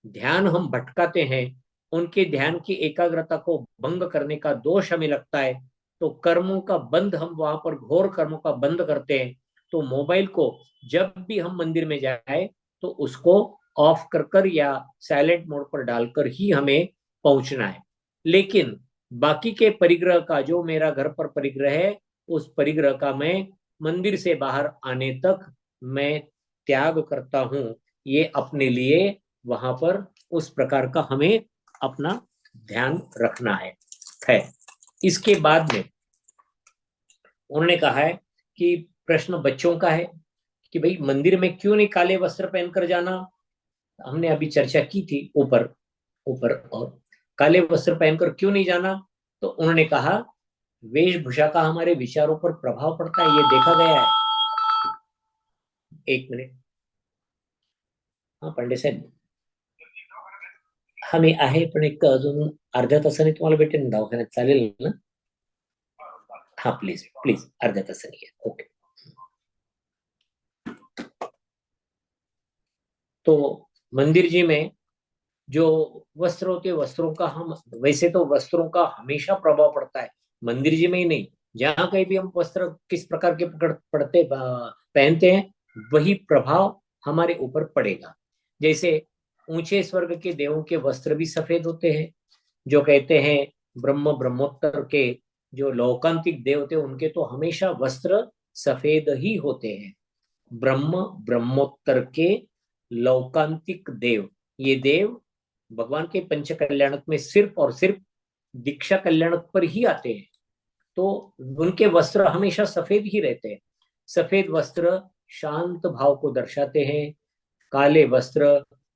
ध्यान हम भटकाते हैं, उनके ध्यान की एकाग्रता को भंग करने का दोष हमें लगता है, तो कर्मों का बंध, हम वहां पर घोर कर्मों का बंध करते हैं। तो मोबाइल को जब भी हम मंदिर में जाए तो उसको ऑफ कर कर या साइलेंट मोड पर डालकर ही हमें पहुंचना है। लेकिन बाकी के परिग्रह का, जो मेरा घर पर परिग्रह है, उस परिग्रह का मैं मंदिर से बाहर आने तक मैं त्याग करता हूं। ये अपने लिए वहां पर उस प्रकार का हमें अपना ध्यान रखना है। इसके बाद में उन्होंने कहा है कि प्रश्न बच्चों का है कि भाई मंदिर में क्यों नहीं काले वस्त्र पहनकर जाना। हमने अभी चर्चा की थी ऊपर ऊपर, और काले वस्त्र पहनकर क्यों नहीं जाना, तो उन्होंने कहा वेशभूषा का हमारे विचारों पर प्रभाव पड़ता है, ये देखा गया है। एक मिनट, हाँ पंडित साहेब, हा मी आहे, पण एक अजून अर्ध्या तासाने तुम्हाला भेटेन ना दवाखान्यात, चालेल ना? हाँ प्लीज प्लीज, अर्ध्या तासाने या, ओके। तो मंदिर जी में जो वस्त्र होते हैं, वस्त्रों का हम, वैसे तो वस्त्रों का हमेशा प्रभाव पड़ता है, मंदिर जी में ही नहीं, जहां कहीं भी हम वस्त्र किस प्रकार के पहनते हैं, वही प्रभाव हमारे ऊपर पड़ेगा। जैसे ऊंचे स्वर्ग के देवों के वस्त्र भी सफेद होते हैं, जो कहते हैं ब्रह्मोत्तर के जो लौकांतिक देव थे उनके तो हमेशा वस्त्र सफेद ही होते हैं। ब्रह्मोत्तर के लौकांतिक देव, ये देव भगवान के पंच कल्याणक में सिर्फ और सिर्फ दीक्षा कल्याणक पर ही आते हैं, तो उनके वस्त्र हमेशा सफेद ही रहते हैं। सफेद वस्त्र शांत भाव को दर्शाते हैं, काले वस्त्र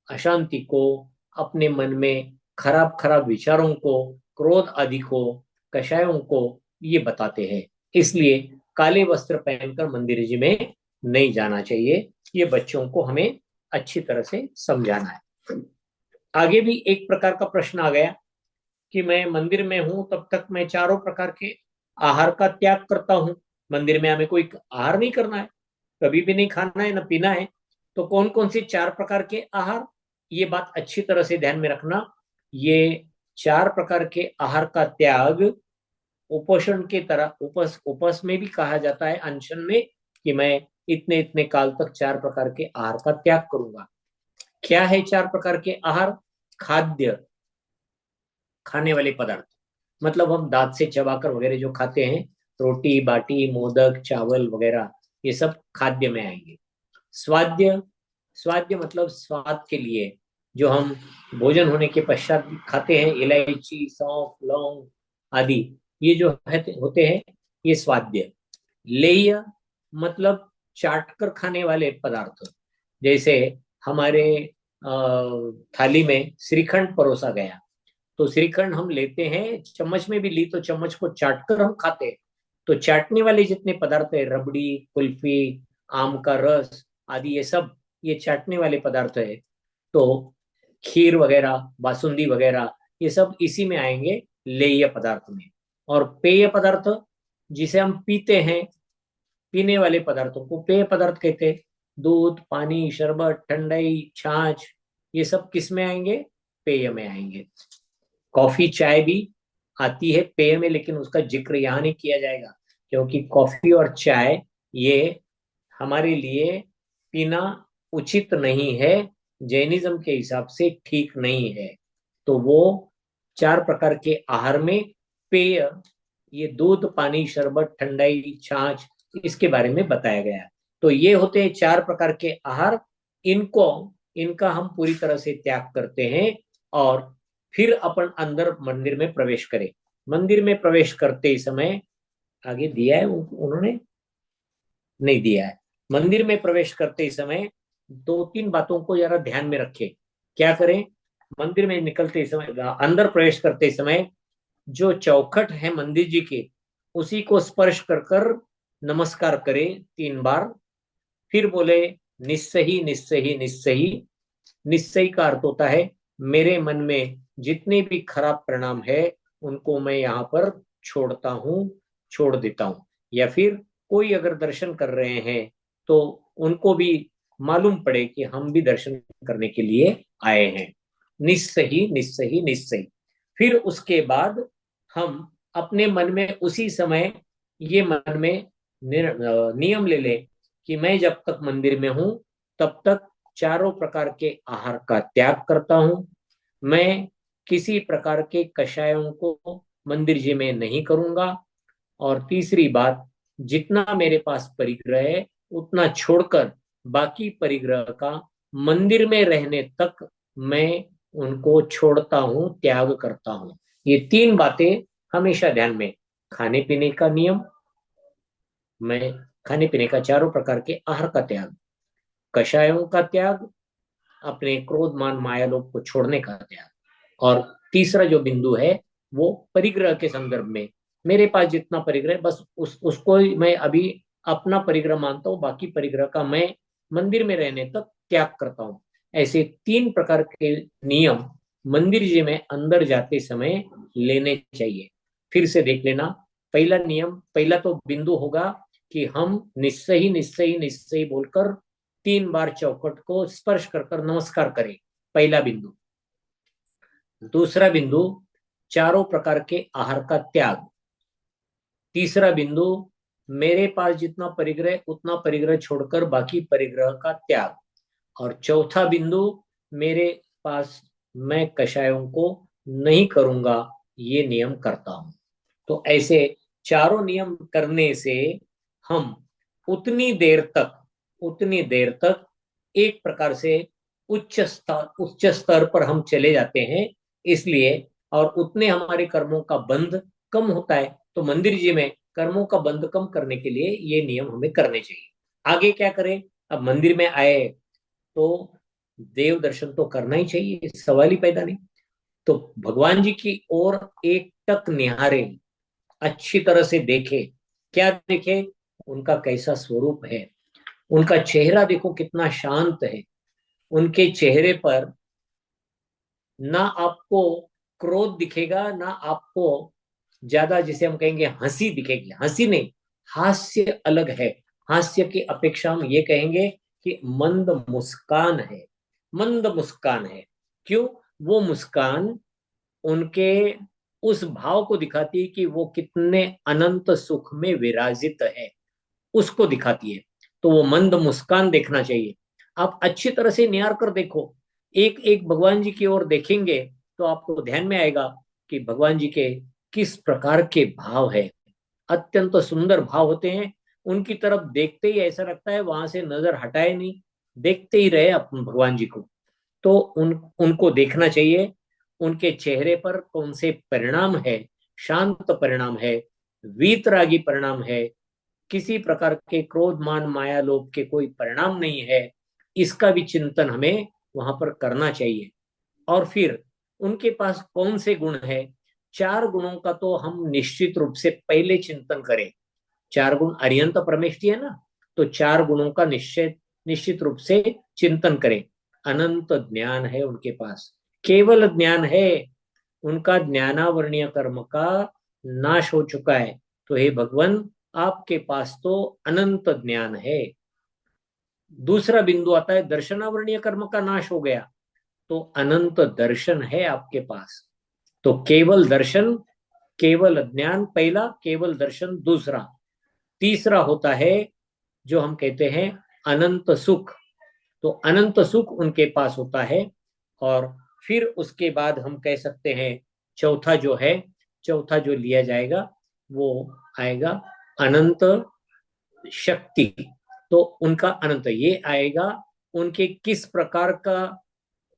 अशांति को, अपने मन में खराब खराब विचारों को, क्रोध आदि को, कषायों को ये बताते हैं। इसलिए काले वस्त्र पहनकर मंदिर जी में नहीं जाना चाहिए। ये बच्चों को हमें अच्छी तरह से समझाना है। आगे भी एक प्रकार का प्रश्न आ गया कि मैं मंदिर में हूं तब तक मैं 4 प्रकार के आहार का त्याग करता हूं, मंदिर में हमें कोई आहार नहीं करना है, कभी भी नहीं खाना है, ना पीना है, तो कौन कौन से 4 प्रकार के आहार? ये बात अच्छी तरह से ध्यान में रखना। ये 4 प्रकार के आहार का त्याग उपोषण के तरह, उपस में भी कहा जाता है, अनशन में, कि मैं इतने इतने काल तक 4 प्रकार के आहार का त्याग करूंगा। क्या है 4 प्रकार के आहार? खाद्य, खाने वाले पदार्थ, मतलब हम दांत से चबाकर वगैरह जो खाते हैं, रोटी बाटी मोदक चावल वगैरह, ये सब खाद्य में आएंगे। स्वाद्य, स्वाद्य मतलब स्वाद के लिए, जो हम भोजन होने के पश्चात खाते हैं, इलायची सौंफ लौंग आदि, ये जो होते हैं, ये स्वाद्य। लेह्य मतलब चाट कर खाने वाले पदार्थ, जैसे हमारे थाली में श्रीखंड परोसा गया, तो श्रीखंड हम लेते हैं, चम्मच में भी ली तो चम्मच को चाट कर हम खाते हैं, तो चाटने वाले जितने पदार्थ है, रबड़ी, कुल्फी, आम का रस आदि, ये सब ये चाटने वाले पदार्थ है। तो खीर वगैरह, बासुंदी वगैरह, ये सब इसी में आएंगे, लेह्य पदार्थ में। और पेय पदार्थ जिसे हम पीते हैं, पीने वाले पदार्थों को पेय पदार्थ कहते हैं। दूध, पानी, शरबत, ठंडाई, छाछ, ये सब किस में आएंगे? पेय में आएंगे। कॉफी चाय भी आती है पेय में, लेकिन उसका जिक्र यहाँ नहीं किया जाएगा, क्योंकि कॉफी और चाय ये हमारे लिए पीना उचित नहीं है, जैनिज्म के हिसाब से ठीक नहीं है। तो वो चार प्रकार के आहार में पेय, ये दूध, पानी, शरबत, ठंडाई, छाछ, इसके बारे में बताया गया है। तो ये होते हैं चार प्रकार के आहार। इनको इनका हम पूरी तरह से त्याग करते हैं और फिर अपन अंदर मंदिर में प्रवेश करें। मंदिर में प्रवेश करते ही समय, आगे दिया है उन्होंने, नहीं दिया है। मंदिर में प्रवेश करते ही समय दो तीन बातों को जरा ध्यान में रखें। क्या करें? मंदिर में निकलते ही समय, अंदर प्रवेश करते ही समय, जो चौखट है मंदिर जी के, उसी को स्पर्श कर कर नमस्कार करें 3 बार। फिर बोले निस्सही निस्सही निस्सही। निस्सही का अर्थ होता है मेरे मन में जितने भी खराब परिणाम है उनको मैं यहाँ पर छोड़ता हूँ, छोड़ देता हूँ। या फिर कोई अगर दर्शन कर रहे हैं तो उनको भी मालूम पड़े कि हम भी दर्शन करने के लिए आए हैं। निस्सही निस्सही निस्सही। फिर उसके बाद हम अपने मन में उसी समय ये मन में नियम ले लें कि मैं जब तक मंदिर में हूं तब तक चारों प्रकार के आहार का त्याग करता हूं। मैं किसी प्रकार के कषायों को मंदिर जी में नहीं करूंगा। और तीसरी बात, जितना मेरे पास परिग्रह है उतना छोड़कर बाकी परिग्रह का मंदिर में रहने तक मैं उनको छोड़ता हूं, त्याग करता हूं। ये 3 बातें हमेशा ध्यान में। खाने पीने का नियम, मैं खाने पीने का चारों प्रकार के आहार का त्याग, कषायों का त्याग, अपने क्रोध मान माया लोभ को छोड़ने का त्याग, और तीसरा जो बिंदु है वो परिग्रह के संदर्भ में, मेरे पास जितना परिग्रह बस उसको ही मैं अभी अपना परिग्रह मानता हूँ, बाकी परिग्रह का मैं मंदिर में रहने तक त्याग करता हूँ। ऐसे 3 प्रकार के नियम मंदिर जी में अंदर जाते समय लेने चाहिए। फिर से देख लेना। पहला नियम, पहला तो बिंदु होगा कि हम निश्चय निश्चय निश्चय बोलकर 3 बार चौखट को स्पर्श कर कर नमस्कार करें, पहला बिंदु। दूसरा बिंदु, चारों प्रकार के आहार का त्याग। तीसरा बिंदु, मेरे पास जितना परिग्रह उतना परिग्रह छोड़कर बाकी परिग्रह का त्याग। और चौथा बिंदु, मेरे पास मैं कषायों को नहीं करूंगा, ये नियम करता हूं। तो ऐसे चारों नियम करने से हम उतनी देर तक एक प्रकार से उच्च स्तर पर हम चले जाते हैं। इसलिए और उतने हमारे कर्मों का बंध कम होता है। तो मंदिर जी में कर्मों का बंध कम करने के लिए ये नियम हमें करने चाहिए। आगे क्या करें? अब मंदिर में आए तो देव दर्शन तो करना ही चाहिए, सवाल ही पैदा नहीं। तो भगवान जी की ओर एक टक निहारे, अच्छी तरह से देखे। क्या देखे? उनका कैसा स्वरूप है। उनका चेहरा देखो कितना शांत है। उनके चेहरे पर ना आपको क्रोध दिखेगा, ना आपको ज्यादा जिसे हम कहेंगे हंसी दिखेगी। हंसी नहीं, हास्य अलग है। हास्य की अपेक्षा हम ये कहेंगे कि मंद मुस्कान है। मंद मुस्कान है। क्यों? वो मुस्कान उनके उस भाव को दिखाती है कि वो कितने अनंत सुख में विराजित है, उसको दिखाती है। तो वो मंद मुस्कान देखना चाहिए। आप अच्छी तरह से निहार कर देखो, एक एक भगवान जी की ओर देखेंगे तो आपको ध्यान में आएगा कि भगवान जी के किस प्रकार के भाव है। अत्यंत सुंदर भाव होते हैं। उनकी तरफ देखते ही ऐसा लगता है वहां से नजर हटाए नहीं, देखते ही रहे अपन भगवान जी को। तो उनको देखना चाहिए। उनके चेहरे पर कौन से परिणाम है? शांत परिणाम है, वीतरागी परिणाम है, किसी प्रकार के क्रोध मान माया लोभ के कोई परिणाम नहीं है। इसका भी चिंतन हमें वहां पर करना चाहिए। और फिर उनके पास कौन से गुण है? 4 गुणों का तो हम निश्चित रूप से पहले चिंतन करें। 4 गुण अरिहंत परमेष्टि है ना, तो 4 गुणों का निश्चित निश्चित रूप से चिंतन करें। अनंत ज्ञान है उनके पास, केवल ज्ञान है। उनका ज्ञानावरणीय कर्म का नाश हो चुका है। तो हे भगवान, आपके पास तो अनंत ज्ञान है। दूसरा बिंदु आता है दर्शनावरणीय कर्म का नाश हो गया, तो अनंत दर्शन है आपके पास। तो केवल दर्शन, केवल ज्ञान पहला, केवल दर्शन दूसरा। तीसरा होता है जो हम कहते हैं अनंत सुख। तो अनंत सुख उनके पास होता है। और फिर उसके बाद हम कह सकते हैं चौथा जो है, चौथा जो लिया जाएगा वो आएगा अनंत शक्ति। तो उनका अनंत ये आएगा, उनके किस प्रकार का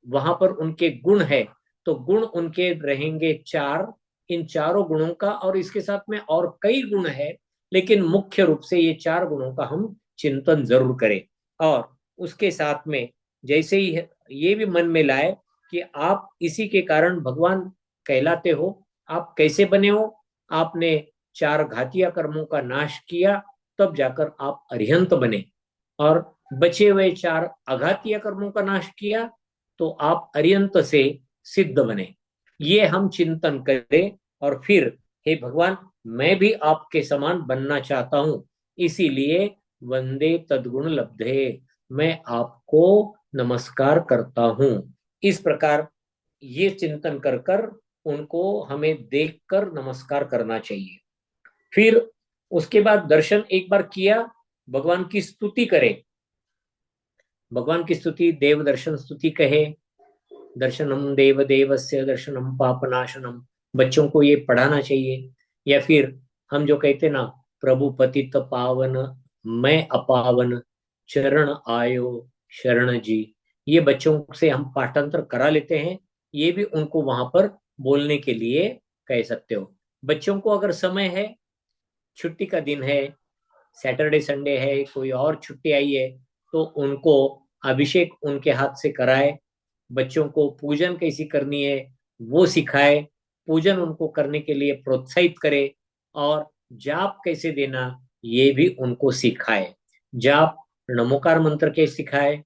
वहां पर उनके गुण है। तो गुण उनके रहेंगे चार। इन चारों गुणों का, और इसके साथ में और कई गुण है, लेकिन मुख्य रूप से ये चार गुणों का हम चिंतन जरूर करें। और उसके साथ में जैसे ही ये भी मन में लाए कि आप इसी के कारण भगवान कहलाते हो। आप कैसे बने हो? आपने चार घातिया कर्मों का नाश किया, तब जाकर आप अरिहंत बने। और बचे हुए चार अघातीय कर्मों का नाश किया, तो आप अरियंत से सिद्ध बने। ये हम चिंतन करें। और फिर हे भगवान, मैं भी आपके समान बनना चाहता हूं, इसीलिए वंदे तद्गुण लब्धे, मैं आपको नमस्कार करता हूं। इस प्रकार ये चिंतन कर कर उनको हमें देखकर नमस्कार करना चाहिए। फिर उसके बाद दर्शन एक बार किया, भगवान की स्तुति करें। भगवान की स्तुति देव दर्शन स्तुति कहे। दर्शनम देव देवस्य दर्शनम पापनाशनम, बच्चों को ये पढ़ाना चाहिए। या फिर हम जो कहते ना, प्रभु पतित पावन मैं अपावन, चरण आयो शरण जी, ये बच्चों से हम पाठांतर करा लेते हैं। ये भी उनको वहां पर बोलने के लिए कह सकते हो। बच्चों को अगर समय है, छुट्टी का दिन है, सैटरडे संडे है, कोई और छुट्टी आई है, तो उनको अभिषेक उनके हाथ से कराए। बच्चों को पूजन कैसी करनी है वो सिखाए। पूजन उनको करने के लिए प्रोत्साहित करे। और जाप कैसे देना ये भी उनको सिखाए। जाप नमोकार मंत्र के सिखाए,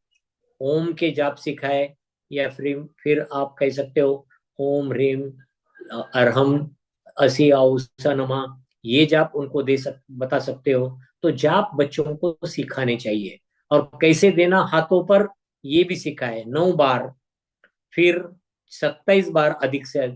ओम के जाप सिखाए। या फिर आप कह सकते हो ओम ह्रीम अरहम असी औसा नमा, ये जाप उनको बता सकते हो। तो जाप बच्चों को सिखाने चाहिए। और कैसे देना हाथों पर, ये भी सिखाए 9 बार। फिर 27 बार, अधिक से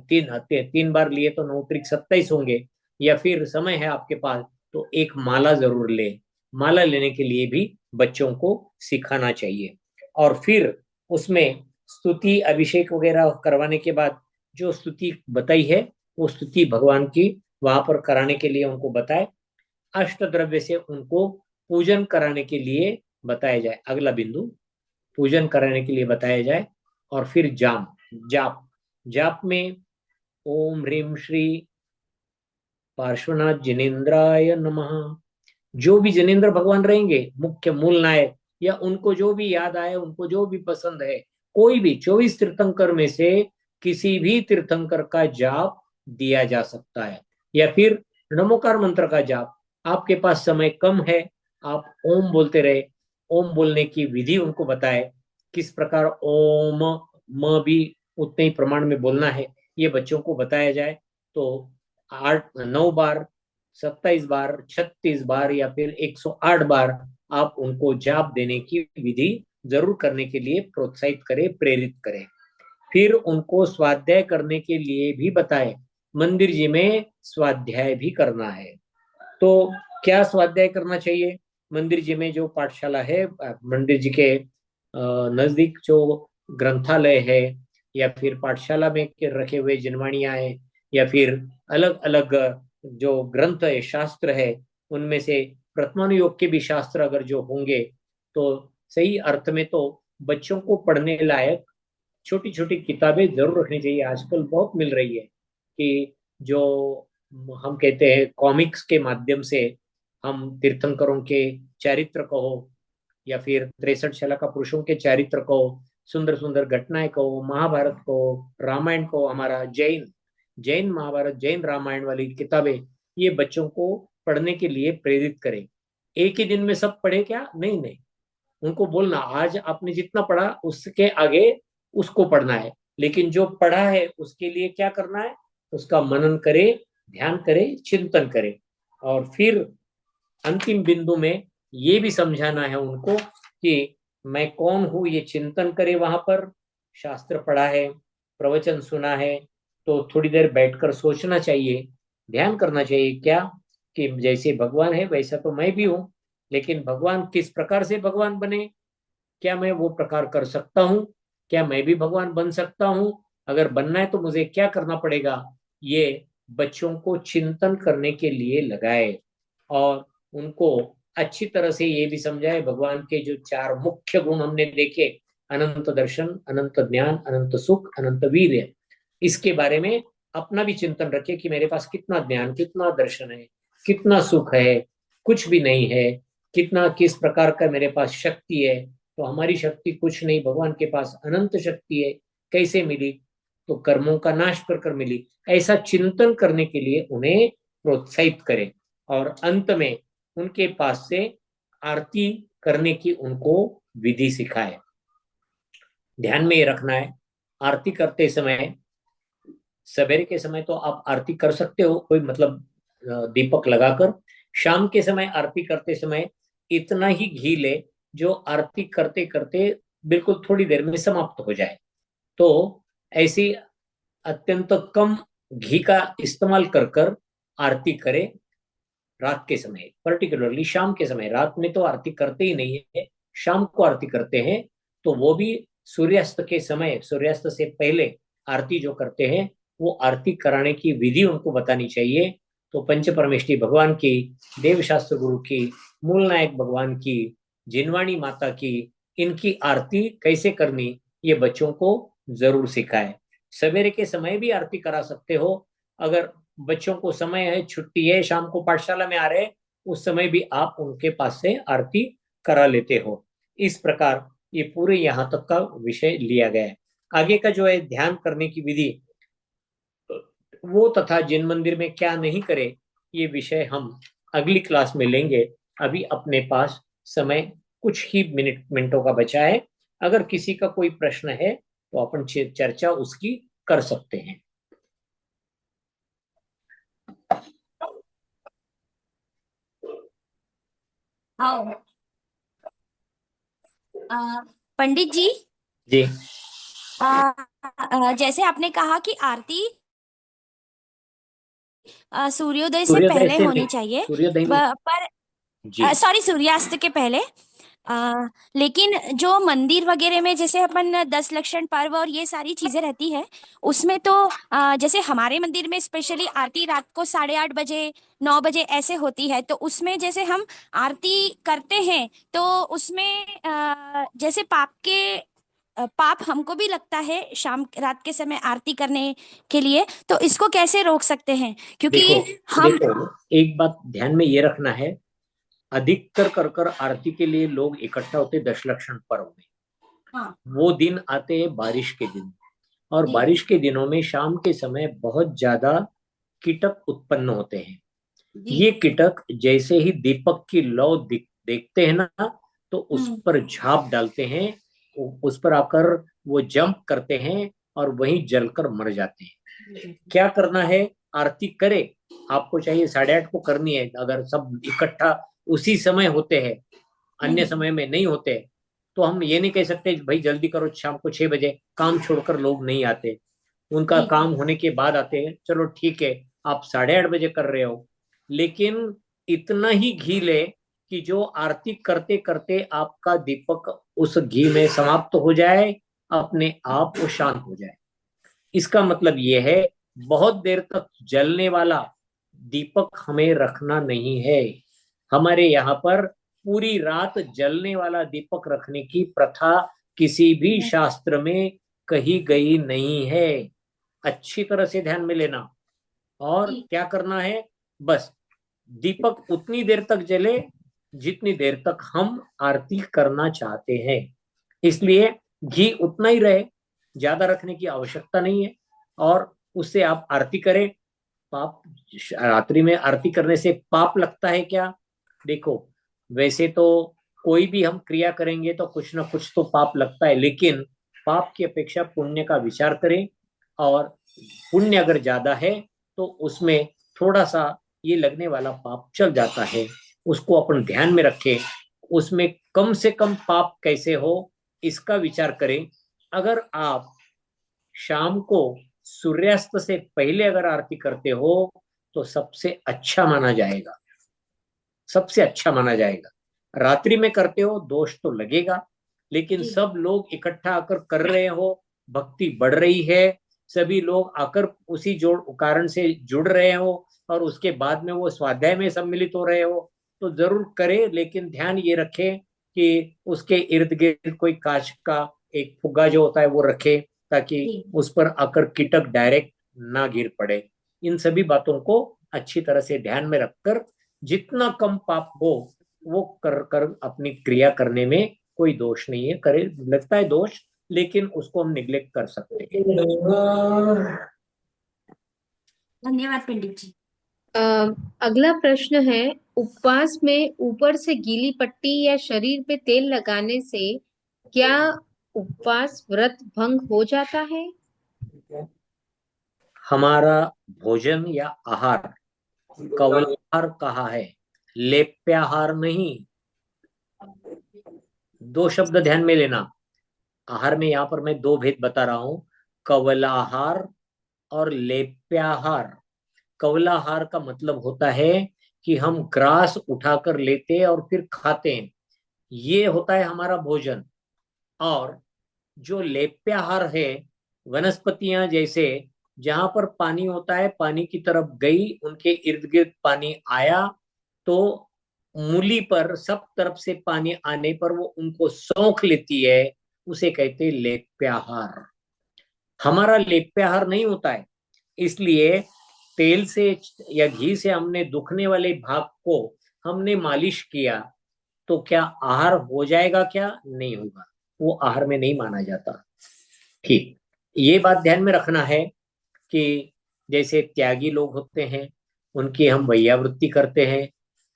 तीन बार लिए तो 9 त्रिक 27 होंगे। या फिर समय है आपके पास तो एक माला जरूर ले, माला लेने के लिए भी बच्चों को सिखाना चाहिए। और फिर उसमें स्तुति अभिषेक वगैरह करवाने के बाद जो स्तुति बताई है, वो स्तुति भगवान की वहां पर कराने के लिए उनको बताए। अष्ट द्रव्य से उनको पूजन कराने के लिए बताया जाए। अगला बिंदु, पूजन कराने के लिए बताया जाए। और फिर जाप जाप में ओम ह्रीम श्री पार्श्वनाथ जिनेन्द्राय नमः, जो भी जिनेन्द्र भगवान रहेंगे मुख्य मूल नायक, या उनको जो भी याद आए, उनको जो भी पसंद है, कोई भी 24 तीर्थंकर में से किसी भी तीर्थंकर का जाप दिया जा सकता है। या फिर नमोकार मंत्र का जाप, आपके पास समय कम है, आप ओम बोलते रहे। ओम बोलने की विधि उनको बताए, किस प्रकार ओम म भी उतने ही प्रमाण में बोलना है, ये बच्चों को बताया जाए। तो 9 बार, 27 बार, 36 बार, या फिर 108 बार आप उनको जाप देने की विधि जरूर करने के लिए प्रोत्साहित करें, प्रेरित करें। फिर उनको स्वाध्याय करने के लिए भी बताएं। मंदिर जी में स्वाध्याय भी करना है। तो क्या स्वाध्याय करना चाहिए? मंदिर जी में जो पाठशाला है, मंदिर जी के नजदीक जो ग्रंथालय है, या फिर पाठशाला में रखे हुए जिनवाणियां हैं, या फिर अलग अलग जो ग्रंथ है, शास्त्र है, उनमें से प्रथमानुयोग के भी शास्त्र अगर जो होंगे, तो सही अर्थ में तो बच्चों को पढ़ने लायक छोटी छोटी किताबें जरूर रखनी चाहिए। आजकल बहुत मिल रही है कि जो हम कहते हैं कॉमिक्स के माध्यम से हम तीर्थंकरों के चरित्र कहो, या फिर 63 का पुरुषों के चरित्र को, सुंदर सुंदर घटनाएं को, महाभारत को, रामायण को, हमारा जैन जैन महाभारत, जैन रामायण वाली किताबें, ये बच्चों को पढ़ने के लिए प्रेरित करें। एक ही दिन में सब पढ़े क्या? नहीं नहीं, उनको बोलना आज आपने जितना पढ़ा उसके आगे उसको पढ़ना है। लेकिन जो पढ़ा है उसके लिए क्या करना है, उसका मनन करे, ध्यान करे, चिंतन करे, और फिर अंतिम बिंदु में ये भी समझाना है उनको कि मैं कौन हूं, ये चिंतन करे। वहां पर शास्त्र पढ़ा है, प्रवचन सुना है, तो थोड़ी देर बैठकर सोचना चाहिए, ध्यान करना चाहिए क्या, कि जैसे भगवान है वैसा तो मैं भी हूं, लेकिन भगवान किस प्रकार से भगवान बने, क्या मैं वो प्रकार कर सकता हूँ, क्या मैं भी भगवान बन सकता हूँ, अगर बनना है तो मुझे क्या करना पड़ेगा। ये बच्चों को चिंतन करने के लिए लगाए, और उनको अच्छी तरह से ये भी समझाए भगवान के जो चार मुख्य गुण हमने देखे, अनंत दर्शन, अनंत ज्ञान, अनंत सुख, अनंत वीर्य, इसके बारे में अपना भी चिंतन रखे कि मेरे पास कितना ज्ञान, कितना दर्शन है, कितना सुख है, कुछ भी नहीं है, कितना किस प्रकार का मेरे पास शक्ति है। तो हमारी शक्ति कुछ नहीं, भगवान के पास अनंत शक्ति है। कैसे मिली, तो कर्मों का नाश कर कर मिली। ऐसा चिंतन करने के लिए उन्हें प्रोत्साहित करें, और अंत में उनके पास से आरती करने की उनको विधि सिखाए। ध्यान में ये रखना है, आरती करते समय, सवेरे के समय तो आप आरती कर सकते हो, कोई मतलब दीपक लगाकर। शाम के समय आरती करते समय इतना ही घी ले जो आरती करते करते बिल्कुल थोड़ी देर में समाप्त हो जाए। तो ऐसी अत्यंत कम घी का इस्तेमाल कर कर आरती करें रात के समय, पर्टिकुलरली शाम के समय। रात में तो आरती करते ही नहीं है, शाम को आरती करते हैं। तो वो भी सूर्यास्त के समय, सूर्यास्त से पहले आरती जो करते हैं, वो आरती कराने की विधि उनको बतानी चाहिए। तो पंच परमेष्ठी भगवान की, देव शास्त्र गुरु की, मूल नायक भगवान की, जिनवाणी माता की, इनकी आरती कैसे करनी, ये बच्चों को जरूर सिखाए। सवेरे के समय भी आरती करा सकते हो, अगर बच्चों को समय है, छुट्टी है, शाम को पाठशाला में आ रहे हैं, उस समय भी आप उनके पास से आरती करा लेते हो। इस प्रकार ये पूरे यहाँ तक का विषय लिया गया है। आगे का जो है ध्यान करने की विधि, वो तथा जिन मंदिर में क्या नहीं करे, ये विषय हम अगली क्लास में लेंगे। अभी अपने पास समय कुछ ही मिनटों का बचा है। अगर किसी का कोई प्रश्न है तो अपन चर्चा उसकी कर सकते हैं। हाँ। अ, पंडित जी, जी। जैसे आपने कहा कि आरती सूर्योदय से सूर्योदय पहले से होनी नहीं, चाहिए, सूर्योदय नहीं। पर जी। सॉरी, सूर्यास्त के पहले। लेकिन जो मंदिर वगैरह में जैसे अपन 10 लक्षण पर्व और ये सारी चीजें रहती है, उसमें तो जैसे हमारे मंदिर में स्पेशली आरती रात को 8:30 बजे, 9 बजे ऐसे होती है। तो उसमें जैसे हम आरती करते हैं तो उसमें जैसे पाप हमको भी लगता है शाम रात के समय आरती करने के लिए। तो इसको कैसे रोक सकते हैं, क्योंकि देखो, हम। देखो, एक बात ध्यान में ये रखना है, अधिकतर कर कर आरती के लिए लोग इकट्ठा होते दशलक्षण पर्व में। हाँ वो दिन आते हैं बारिश के दिन, और जी बारिश के दिनों में शाम के समय बहुत ज्यादा कीटक उत्पन्न होते हैं। जी। ये कीटक जैसे ही दीपक की लौ देखते हैं ना, तो उस हम्म। पर झाप डालते हैं, उस पर आकर वो जंप करते हैं और वहीं जलकर मर जाते हैं। क्या करना है, आरती करे, आपको चाहिए 8:30 को करनी है, अगर सब इकट्ठा उसी समय होते हैं, अन्य हम्म। समय में नहीं होते, तो हम ये नहीं कह सकते भाई जल्दी करो, शाम को 6 बजे। काम छोड़कर लोग नहीं आते, उनका जी काम होने के बाद आते हैं। चलो ठीक है, आप 8:30 बजे कर रहे हो, लेकिन इतना ही घी ले कि जो आरती करते करते आपका दीपक उस घी में समाप्त हो जाए, अपने आप वो शांत हो जाए। इसका मतलब ये है, बहुत देर तक जलने वाला दीपक हमें रखना नहीं है। हमारे यहाँ पर पूरी रात जलने वाला दीपक रखने की प्रथा किसी भी शास्त्र में कही गई नहीं है। अच्छी तरह से ध्यान में लेना। और जी। क्या करना है, बस दीपक उतनी देर तक जले जितनी देर तक हम आरती करना चाहते हैं। इसलिए घी उतना ही रहे, ज्यादा रखने की आवश्यकता नहीं है। और उससे आप आरती करें। पाप, रात्रि में आरती करने से पाप लगता है क्या? देखो, वैसे तो कोई भी हम क्रिया करेंगे तो कुछ ना कुछ तो पाप लगता है, लेकिन पाप की अपेक्षा पुण्य का विचार करें। और पुण्य अगर ज्यादा है तो उसमें थोड़ा सा ये लगने वाला पाप चल जाता है, उसको अपन ध्यान में रखें। उसमें कम से कम पाप कैसे हो, इसका विचार करें। अगर आप शाम को सूर्यास्त से पहले अगर आरती करते हो तो सबसे अच्छा माना जाएगा, सबसे अच्छा माना जाएगा। रात्रि में करते हो दोष तो लगेगा, लेकिन जी। सब लोग इकट्ठा आकर कर रहे हो, भक्ति बढ़ रही है, सभी लोग आकर उसी जोड़ कारण से जुड़ रहे हो, और उसके बाद में वो स्वाध्याय में सम्मिलित हो रहे हो, तो जरूर करें। लेकिन ध्यान ये रखें कि उसके इर्द गिर्द कोई कांच का एक फुग्गा जो होता है वो रखें, ताकि जी। उस पर आकर कीटक डायरेक्ट ना गिर पड़े। इन सभी बातों को अच्छी तरह से ध्यान में रखकर जितना कम पाप हो वो कर कर अपनी क्रिया करने में कोई दोष नहीं है। करे लगता है दोष, लेकिन उसको हम निग्लेक्ट कर सकते हैं। धन्यवाद पंडित जी। अ, अगला प्रश्न है, उपवास में ऊपर से गीली पट्टी या शरीर पे तेल लगाने से क्या उपवास व्रत भंग हो जाता है? हमारा भोजन या आहार कवलाहार कहा है, लेप्याहार नहीं। दो शब्द ध्यान में लेना। आहार में यहाँ पर मैं दो भेद बता रहा हूं, कवलाहार और लेप्याहार। कवलाहार का मतलब होता है कि हम ग्रास उठाकर लेते हैं और फिर खाते हैं, ये होता है हमारा भोजन। और जो लेप्याहार है, वनस्पतियां जैसे जहां पर पानी होता है, पानी की तरफ गई, उनके इर्द गिर्द पानी आया, तो मूली पर सब तरफ से पानी आने पर वो उनको सोख लेती है, उसे कहते हैं लेप्याहार। हमारा लेप्याहार नहीं होता है। इसलिए तेल से या घी से हमने दुखने वाले भाग को हमने मालिश किया, तो क्या आहार हो जाएगा? क्या नहीं होगा, वो आहार में नहीं माना जाता। ठीक, ये बात ध्यान में रखना है कि जैसे त्यागी लोग होते हैं, उनकी हम वैयावृत्ति करते हैं,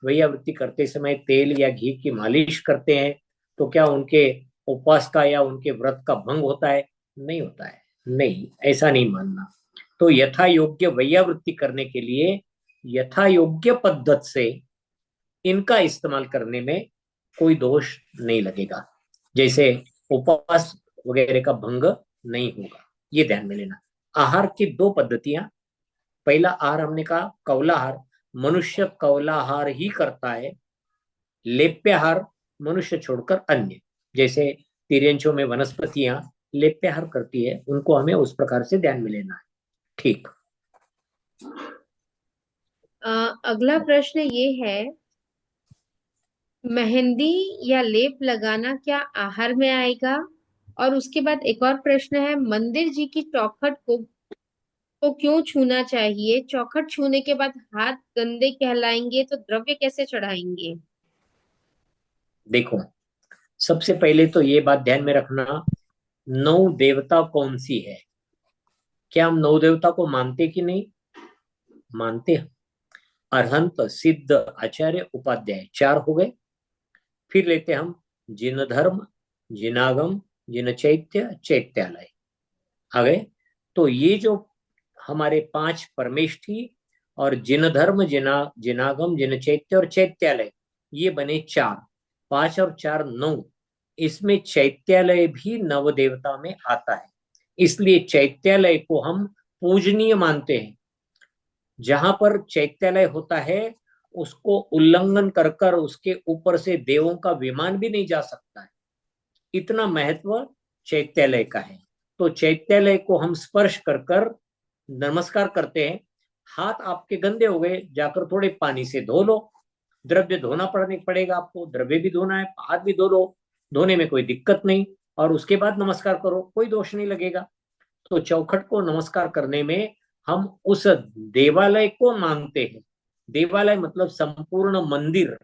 वैयावृत्ति करते समय तेल या घी की मालिश करते हैं, तो क्या उनके उपवास का या उनके व्रत का भंग होता है? नहीं होता है। नहीं, ऐसा नहीं मानना। तो यथा योग्य वैयावृत्ति करने के लिए यथा योग्य पद्धत से इनका इस्तेमाल करने में कोई दोष नहीं लगेगा। जैसे उपवास वगैरह का भंग नहीं होगा, ये ध्यान में लेना। आहार की दो पद्धतियां। पहला आहार हमने कहा कौलाहार, मनुष्य कौलाहार ही करता है। लेप्याहार मनुष्य छोड़कर अन्य, जैसे तिर्यंचों में वनस्पतियां लेप्याहार करती है, उनको हमें उस प्रकार से ध्यान में लेना है। ठीक। अगला प्रश्न ये है, मेहंदी या लेप लगाना क्या आहार में आएगा? और उसके बाद एक और प्रश्न है, मंदिर जी की चौखट को क्यों छूना चाहिए? चौखट छूने के बाद हाथ गंदे कहलाएंगे तो द्रव्य कैसे चढ़ाएंगे? देखो, सबसे पहले तो ये बात ध्यान में रखना, नौ देवता कौन सी है? क्या हम नौ देवता को मानते कि नहीं मानते हैं? अरहंत, सिद्ध, आचार्य, उपाध्याय, चार हो गए। फिर लेते हम जिन धर्म, जिनागम, जिन चैत्य, चैत्यालय आ गए। तो ये जो हमारे पांच परमेश थी, और जिन धर्म, जिनागम, जिन चैत्य और चैत्यालय, ये बने चार। पांच और चार नौ। इसमें चैत्यालय भी नव देवता में आता है, इसलिए चैत्यालय को हम पूजनीय मानते हैं। जहां पर चैत्यालय होता है, उसको उल्लंघन कर कर उसके ऊपर से देवों का विमान भी नहीं जा सकता है, इतना महत्व चैत्यालय का है। तो चैत्यालय को हम स्पर्श कर कर नमस्कार करते हैं। हाथ आपके गंदे हो गए, जाकर थोड़े पानी से धो लो। द्रव्य धोना पड़ेगा आपको, द्रव्य भी धोना है, हाथ भी धो लो, धोने में कोई दिक्कत नहीं। और उसके बाद नमस्कार करो, कोई दोष नहीं लगेगा। तो चौखट को नमस्कार करने में हम उस देवालय को मानते हैं। देवालय मतलब संपूर्ण मंदिर।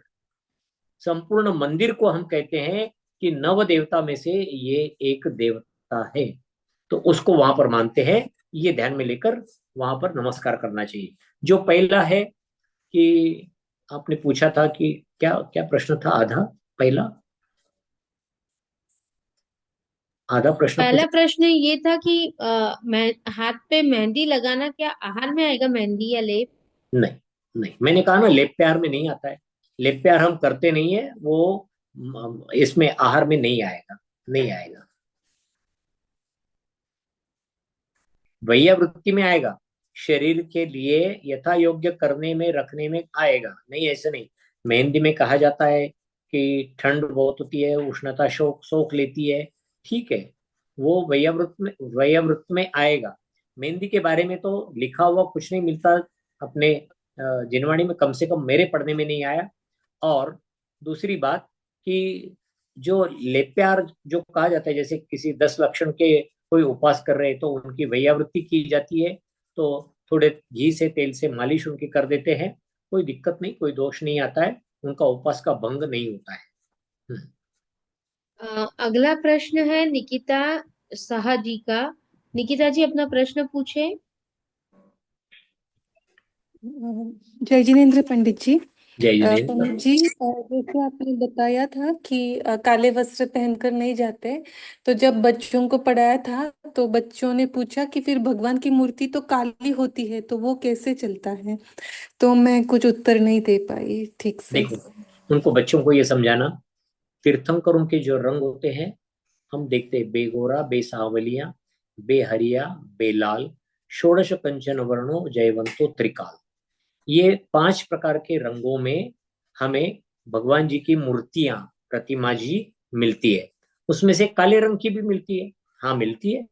संपूर्ण मंदिर को हम कहते हैं कि नव देवता में से ये एक देवता है, तो उसको वहां पर मानते हैं। ये ध्यान में लेकर वहां पर नमस्कार करना चाहिए। जो पहला है कि आपने पूछा था कि क्या क्या प्रश्न था, आधा पहला आधा प्रश्न पहला पूछा। प्रश्न ये था कि हाथ पे मेहंदी लगाना क्या आहार में आएगा, मेहंदी या लेप? नहीं, नहीं, मैंने कहा ना, लेप प्यार में नहीं आता है। लेप प्यार हम करते नहीं है, वो इसमें आहार में नहीं आएगा, नहीं आएगा। वैया वृत्ति में आएगा, शरीर के लिए यथा योग्य करने में रखने में आएगा, नहीं ऐसे नहीं। मेहंदी में कहा जाता है कि ठंड बहुत होती है, उष्णता शोक सोख लेती है, ठीक है, वो वैयावृत्त में आएगा। मेहंदी के बारे में तो लिखा हुआ कुछ नहीं मिलता अपने जिनवाणी में, कम से कम मेरे पढ़ने में नहीं आया। और दूसरी बात कि जो लेप्यार जो कहा जाता है, जैसे किसी 10 लक्षण के कोई उपवास कर रहे हैं तो उनकी वैयावृत्ति की जाती है, तो थोड़े घी से तेल से मालिश उनकी कर देते हैं, कोई दिक्कत नहीं, कोई दोष नहीं आता है, उनका उपवास का भंग नहीं होता है। हम्म। अगला प्रश्न है निकिता साहा जी का। निकिता जी अपना प्रश्न पूछे। जय जिनेन्द्र पंडित जी। जय जिनेन्द्र। पंडित जी, जैसे आपने बताया था कि काले वस्त्र पहनकर नहीं जाते, तो जब बच्चों को पढ़ाया था तो बच्चों ने पूछा कि फिर भगवान की मूर्ति तो काली होती है, तो वो कैसे चलता है? तो मैं कुछ उत्तर नहीं दे पाई ठीक से। देखो, उनको बच्चों को ये समझाना, तीर्थंकरों के जो रंग होते हैं, हम देखते हैं बेगोरा, बेसावलिया, बेहरिया, बेलाल, षोडश कंचन वर्णो जयवंतो त्रिकाल। ये 5 प्रकार के रंगों में हमें भगवान जी की मूर्तियां, प्रतिमा जी मिलती है। उसमें से काले रंग की भी मिलती है, हाँ मिलती है,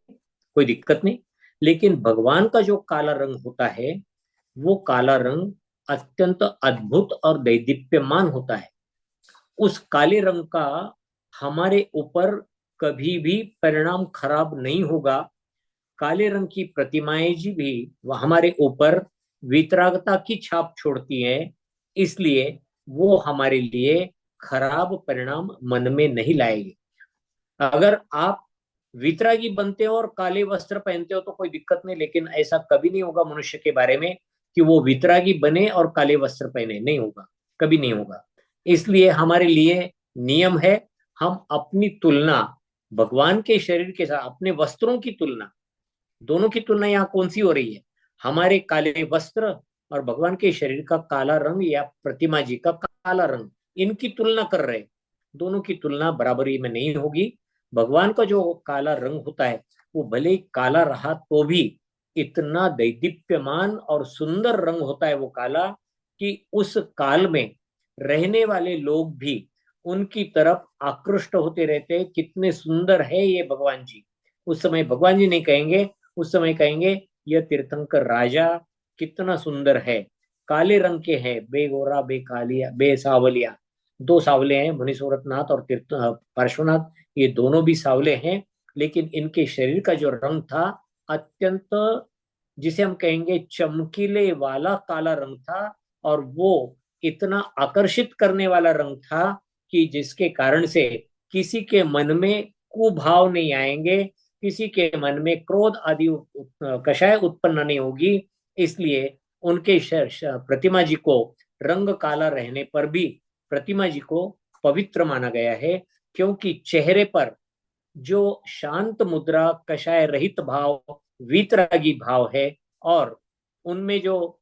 कोई दिक्कत नहीं। लेकिन भगवान का जो काला रंग होता है, वो काला रंग अत्यंत अद्भुत और दैदीप्यमान होता है। उस काले रंग का हमारे ऊपर कभी भी परिणाम खराब नहीं होगा। काले रंग की प्रतिमाएं जी भी हमारे ऊपर वितरागता की छाप छोड़ती हैं, इसलिए वो हमारे लिए खराब परिणाम मन में नहीं लाएगी। अगर आप वितरागी बनते हो और काले वस्त्र पहनते हो तो कोई दिक्कत नहीं, लेकिन ऐसा कभी नहीं होगा मनुष्य के बारे में कि वो वितरागी बने और काले वस्त्र पहने, नहीं होगा, कभी नहीं होगा। इसलिए हमारे लिए नियम है, हम अपनी तुलना भगवान के शरीर के साथ, अपने वस्त्रों की तुलना, दोनों की तुलना यहाँ कौन सी हो रही है? हमारे काले वस्त्र और भगवान के शरीर का काला रंग या प्रतिमा जी का काला रंग, इनकी तुलना कर रहे, दोनों की तुलना बराबरी में नहीं होगी। भगवान का जो काला रंग होता है, वो भले ही काला रहा तो भी इतना दैदीप्यमान और सुंदर रंग होता है वो काला, कि उस काल में रहने वाले लोग भी उनकी तरफ आकृष्ट होते रहते हैं, कितने सुंदर है ये भगवान जी। उस समय भगवान जी नहीं कहेंगे, उस समय कहेंगे यह तीर्थंकर राजा कितना सुंदर है। काले रंग के हैं, बेगोरा बेकालिया बेसावलिया, 2 सावले हैं, मुनीश्वरनाथ और तीर्थ पार्श्वनाथ, ये दोनों भी सावले हैं। लेकिन इनके शरीर का जो रंग था, अत्यंत, जिसे हम कहेंगे चमकीले वाला काला रंग था, और वो इतना आकर्षित करने वाला रंग था कि जिसके कारण से किसी के मन में कुभाव नहीं आएंगे, किसी के मन में क्रोध आदि कषाय उत्पन्न नहीं होगी। इसलिए उनके प्रतिमा जी को रंग काला रहने पर भी प्रतिमा जी को पवित्र माना गया है, क्योंकि चेहरे पर जो शांत मुद्रा, कषाय रहित भाव, वीतरागी भाव है, और उनमें जो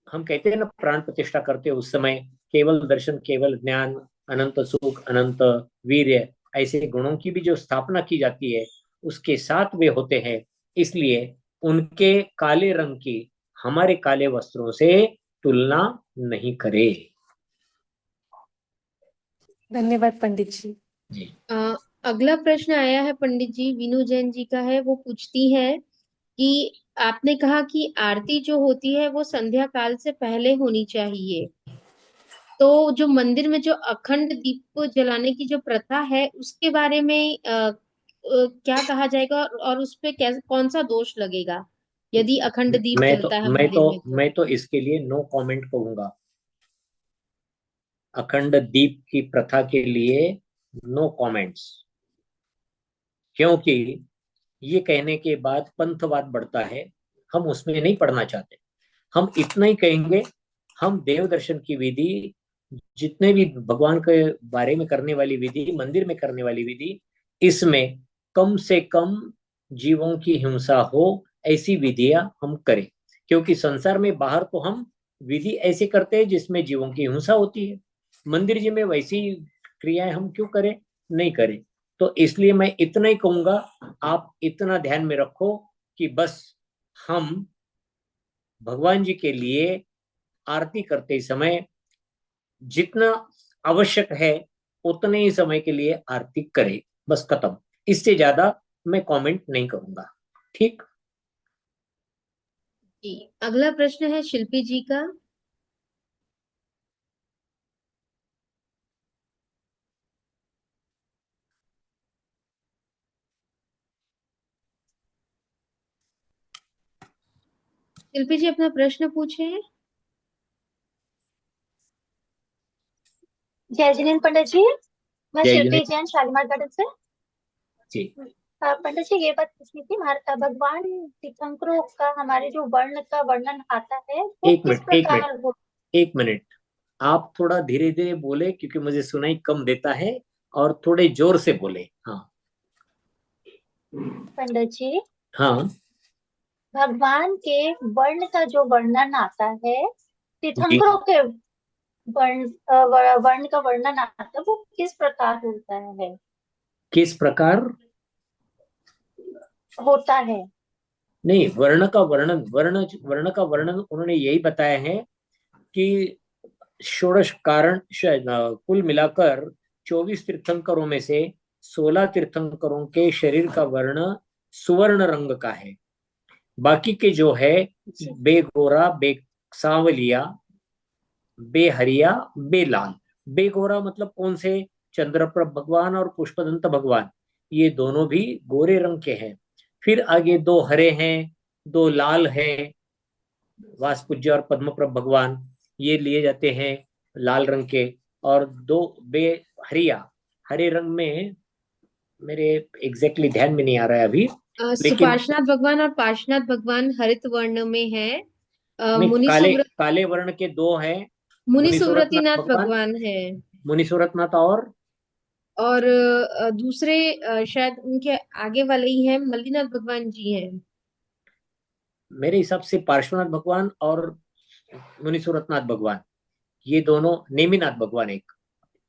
हम कहते हैं ना प्राण प्रतिष्ठा करते हैं, उस समय केवल दर्शन, केवल ज्ञान, अनंत सुख, अनंत वीर्य, ऐसे गुणों की भी जो स्थापना की जाती है, उसके साथ वे होते हैं। इसलिए उनके काले रंग की हमारे काले वस्त्रों से तुलना नहीं करे। धन्यवाद पंडित जी। जी। अगला प्रश्न आया है पंडित जी, वीनू जैन जी का है। वो पूछती है कि आपने कहा कि आरती जो होती है वो संध्या काल से पहले होनी चाहिए, तो जो मंदिर में जो अखंड दीप जलाने की जो प्रथा है उसके बारे में क्या कहा जाएगा, और उस पे कौन सा दोष लगेगा यदि अखंड दीप मैं तो जलता है मैं मंदिर तो में तो? मैं तो इसके लिए नो कमेंट कहूंगा। अखंड दीप की प्रथा के लिए नो कमेंट्स, क्योंकि ये कहने के बाद पंथवाद बढ़ता है, हम उसमें नहीं पढ़ना चाहते। हम इतना ही कहेंगे, हम देव दर्शन की विधि, जितने भी भगवान के बारे में करने वाली विधि, मंदिर में करने वाली विधि, इसमें कम से कम जीवों की हिंसा हो, ऐसी विधियां हम करें। क्योंकि संसार में बाहर तो हम विधि ऐसे करते हैं जिसमें जीवों की हिंसा होती है। मंदिर जी में वैसी क्रियाएं हम क्यों करें, नहीं करें। तो इसलिए मैं इतना ही कहूंगा, आप इतना ध्यान में रखो कि बस हम भगवान जी के लिए आरती करते समय जितना आवश्यक है उतने ही समय के लिए आरती करें, बस खत्म। इससे ज्यादा मैं कमेंट नहीं करूंगा। ठीक। जी, अगला प्रश्न है शिल्पी जी का। शिल्पी जी अपना प्रश्न पूछे। जय जिनेन्द्र पंडित जी। मैं जय शिल्पी जिनेन्द्र जैन शालीमार गार्डन से। जी। पंडित जी ये बात पूछनी थी, भगवान तीर्थंकरों का हमारे जो वर्ण का वर्णन आता है वो एक किस मिनट, एक मिनट, प्रकार हो। एक मिनट। आप थोड़ा धीरे धीरे बोले क्योंकि मुझे सुनाई कम देता है, और थोड़े जोर से बोले। हाँ। पंडित जी, हाँ भगवान के वर्ण का जो वर्णन आता है, जी। तीर्थंकरों के वर्ण का वर्णन आता है वो किस प्रकार किस प्रकार? होता है। नहीं, वर्ण का वर्णन, वर्ण का वर्णन उन्होंने यही बताया है कि षोडश कारण शायद, कुल मिलाकर 24 तीर्थंकरों में से 16 तीर्थंकरों के शरीर का वर्ण सुवर्ण रंग का है। बाकी के जो है जी। बे गोरा, बे सांवलिया, बे हरिया, बे लाल। बे गोरा मतलब कौन से? चंद्रप्रभ भगवान और पुष्पदंत भगवान, ये दोनों भी गोरे रंग के हैं। फिर आगे दो हरे हैं, दो लाल हैं, वासपूज्य और पद्मप्रभ भगवान, ये लिए जाते हैं लाल रंग के। और दो बे हरिया, हरे रंग में, मेरे एग्जैक्टली ध्यान में नहीं आ रहा है अभी, लेकिन सुपार्श्वनाथ भगवान और पार्श्वनाथ भगवान हरित वर्ण में है। नहीं, मुनि काले सुव्रत काले वर्ण के दो हैं। मुनि मुनि सूरतनाथ सुव्रतिनाथ भगवान, भगवान है। मुनि सूरतनाथ और दूसरे शायद उनके आगे वाले ही हैं, मल्लीनाथ भगवान जी हैं। मेरे हिसाब से पार्श्वनाथ भगवान और मुनि सूरतनाथ भगवान, ये दोनों, नेमिनाथ भगवान एक,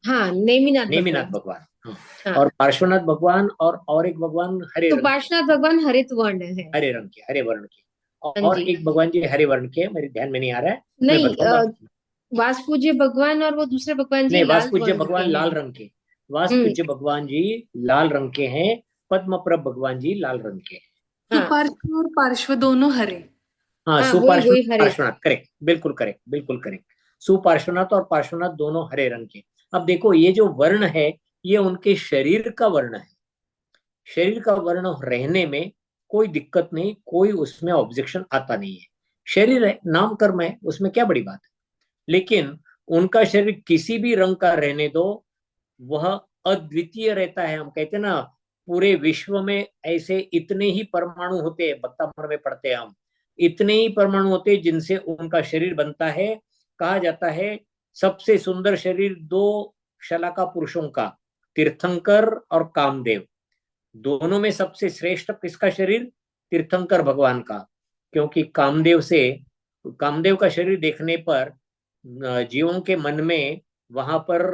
हाँ, नेमिनाथ नेमिनाथ भगवान। भगवान, हाँ। हाँ, और पार्श्वनाथ भगवान और एक भगवान हरे तो रंग के, पार्श्वनाथ भगवान हरित वर्ण है। हरे रंग के, हरे वर्ण के। हाँ और जी। एक भगवान जी हरे वर्ण के, मेरे ध्यान में नहीं आ रहा है, मैं नहीं, बताऊंगा। वासपूज्य भगवान और वो दूसरे भगवान जी नहीं, लाल वासपूज्य वर्ण के भगवान लाल हैं। रंग के, हम्म। वासपूज्य भगवान जी लाल रंग के हैं। पद्मप्रभ भगवान जी लाल रंग के हैं। हाँ सुपार्श्व और पार्श्व दोनों हरे। हाँ, हाँ, वही सुपार्श्वनाथ वही हरित। पार्श्वनाथ, करेक्ट, बिल्कुल करेक्ट, बिल्कुल करेक्ट। सुपार्श्वनाथ और पार्श्वनाथ दोनों हरे रंग के। अब देखो, ये जो वर्ण है, ये उनके शरीर का वर्ण है। शरीर का वर्ण रहने में कोई दिक्कत नहीं, कोई उसमें ऑब्जेक्शन आता नहीं है। शरीर है, नाम कर्म है, उसमें क्या बड़ी बात है। लेकिन उनका शरीर किसी भी रंग का रहने दो, वह अद्वितीय रहता है। हम कहते हैं ना, पूरे विश्व में ऐसे इतने ही परमाणु होते हैं, बत्तामण में पढ़ते हैं हम, इतने ही परमाणु होते हैं जिनसे उनका शरीर बनता है। कहा जाता है सबसे सुंदर शरीर दो शलाका पुरुषों का, तीर्थंकर और कामदेव, दोनों में सबसे श्रेष्ठ किसका शरीर? तीर्थंकर भगवान का। क्योंकि कामदेव का शरीर देखने पर जीवों के मन में वहां पर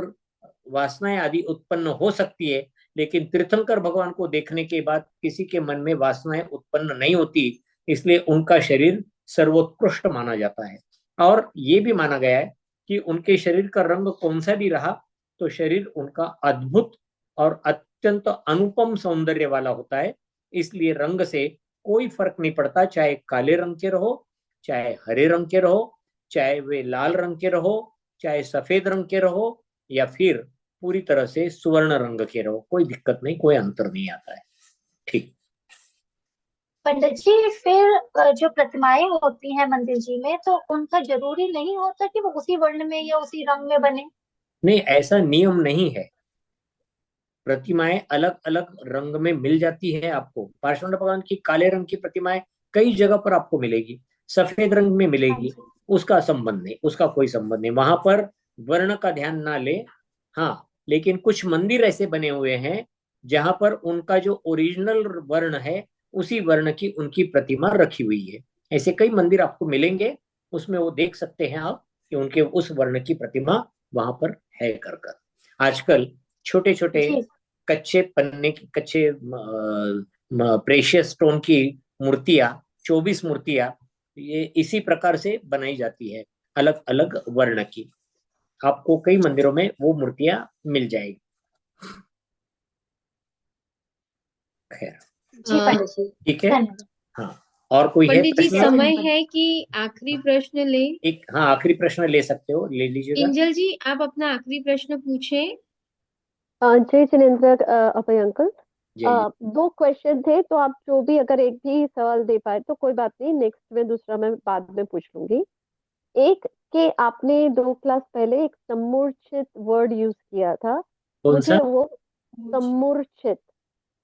वासनाएं आदि उत्पन्न हो सकती है, लेकिन तीर्थंकर भगवान को देखने के बाद किसी के मन में वासनाएं उत्पन्न नहीं होती। इसलिए उनका शरीर सर्वोत्कृष्ट माना जाता है। और ये भी माना गया है कि उनके शरीर का रंग कौन सा भी रहा, तो शरीर उनका अद्भुत और अत्यंत अनुपम सौंदर्य वाला होता है। इसलिए रंग से कोई फर्क नहीं पड़ता, चाहे काले रंग के रहो, चाहे हरे रंग के रहो, चाहे वे लाल रंग के रहो, चाहे सफेद रंग के रहो, या फिर पूरी तरह से सुवर्ण रंग के रहो, कोई दिक्कत नहीं, कोई अंतर नहीं आता है। ठीक। पंडित जी, फिर जो प्रतिमाएं होती हैं मंदिर जी में, तो उनका जरूरी नहीं होता कि वो उसी वर्ण में या उसी रंग में बने। नहीं, ऐसा नियम नहीं है। प्रतिमाएं अलग अलग रंग में मिल जाती है आपको। पार्श्वनाथ भगवान की काले रंग की प्रतिमाएं कई जगह पर आपको मिलेगी, सफेद रंग में हाँ मिलेगी, जी। उसका संबंध नहीं, उसका कोई संबंध नहीं, वहां पर वर्ण का ध्यान ना ले। हाँ, लेकिन कुछ मंदिर ऐसे बने हुए हैं जहां पर उनका जो ओरिजिनल वर्ण है, उसी वर्ण की उनकी प्रतिमा रखी हुई है। ऐसे कई मंदिर आपको मिलेंगे, उसमें वो देख सकते हैं आप कि उनके उस वर्ण की प्रतिमा वहां पर है कर। आजकल छोटे छोटे जी कच्चे पन्ने की, कच्चे प्रेशियस स्टोन की मूर्तियां, 24 मूर्तियां ये इसी प्रकार से बनाई जाती है, अलग अलग वर्ण की। आपको कई मंदिरों में वो मूर्तियां मिल जाएगी। खैर, जी अ, पंडित जी, ठीक है। धन्यवाद। हाँ, और कोई है पंडित जी प्रश्न? समय है कि आखिरी प्रश्न ले? एक, हाँ, आखिरी प्रश्न ले सकते हो, ले लीजिएगा। किंजल जी आप अपना आखिरी प्रश्न पूछें। जय जिनेन्द्र अभय अंकल। जी। दो क्वेश्चन थे, तो आप जो भी अगर एक भी सवाल दे पाए तो कोई बात नहीं, नेक्स्ट में दूसरा मैं बाद में पूछ लूंगी। एक कि आपने 2 क्लास पहले एक समूर्छित वर्ड यूज किया था, कौन सा? मुझे वो समूर्छित,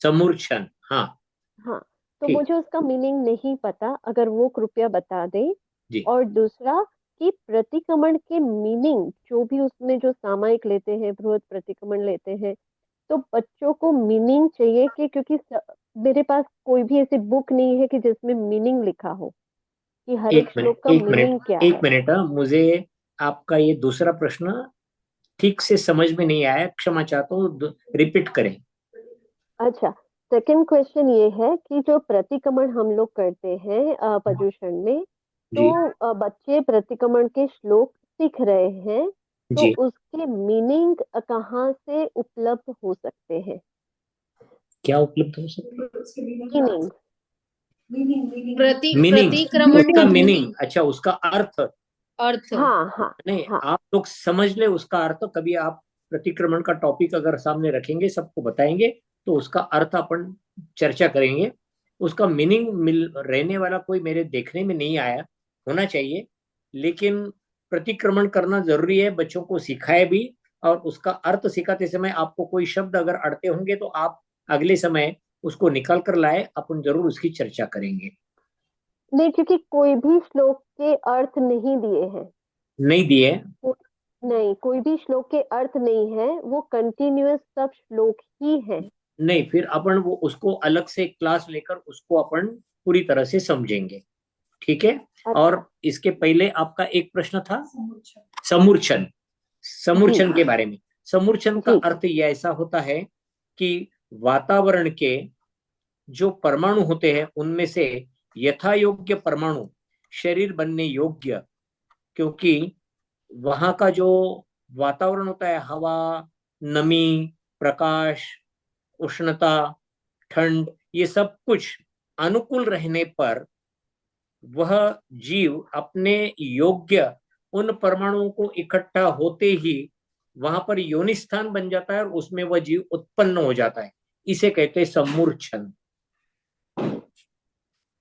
समूर्छन, हाँ। हाँ, तो ठीक। मुझे उसका मीनिंग नहीं पता, अगर वो कृपया बता दें। जी। और दूसरा कि प्रतिक्रमण के मीनिंग जो भी उसमें जो सामयिक लेते हैं, बृहद प्रतिक्रमण लेते हैं, तो बच्चों को मीनिंग चाहिए कि क्योंकि मेरे पास कोई भी ऐसी बुक नहीं है कि जिसमें मीनिंग लिखा हो कि हर एक एक मिनट, श्लोक का एक मिनट, मीनिंग क्या एक है। मिनट, हाँ, मुझे आपका ये दूसरा प्रश्न ठीक से समझ में नहीं आया, क्षमा चाहता हूँ, रिपीट करें। अच्छा, सेकंड क्वेश्चन ये है कि जो प्रतिक्रमण हम लोग करते हैं पर्युषण में, तो जी। बच्चे प्रतिक्रमण के श्लोक सीख रहे हैं, तो जी। उसके मीनिंग कहाँ से उपलब्ध हो सकते हैं? क्या उपलब्ध हो सकता मीनिंग। है? मीनिंग, प्रतिक्रमण उसका का मीनिंग, मीनिंग, अच्छा, उसका अर्थ। अर्थ। हाँ हाँ नहीं, हाँ। आप लोग समझ ले उसका अर्थ। कभी आप प्रतिक्रमण का टॉपिक अगर सामने रखेंगे, सबको बताएंगे, तो उसका अर्थ अपन चर्चा करेंगे। उसका मीनिंग मिल रहने वाला कोई मेरे देखने में नहीं आया, होना चाहिए। लेकिन प्रतिक्रमण करना जरूरी है, बच्चों को सिखाए भी। और उसका अर्थ सिखाते समय आपको कोई शब्द अगर अड़ते होंगे तो आप अगले समय उसको निकाल कर लाए, अपन जरूर उसकी चर्चा करेंगे। नहीं, क्योंकि कोई भी श्लोक के अर्थ नहीं दिए हैं। नहीं दिए? को- नहीं, कोई भी श्लोक के अर्थ नहीं है, वो कंटिन्यूअस सब श्लोक ही है। नहीं, फिर अपन वो उसको अलग से क्लास लेकर उसको अपन पूरी तरह से समझेंगे। ठीक है। अच्छा। और इसके पहले आपका एक प्रश्न था, समूर्छन। जी समूर्छन के बारे में। समूर्छन का जी। अर्थ यह ऐसा होता है कि वातावरण के जो परमाणु होते हैं उनमें से यथा योग्य परमाणु शरीर बनने योग्य, क्योंकि वहां का जो वातावरण होता है, हवा, नमी, प्रकाश, उष्णता, ठंड, ये सब कुछ अनुकूल रहने पर वह जीव अपने योग्य उन परमाणुओं को इकट्ठा होते ही वहां पर योनि स्थान बन जाता है और उसमें वह जीव उत्पन्न हो जाता है। इसे कहते हैं समूर्छन।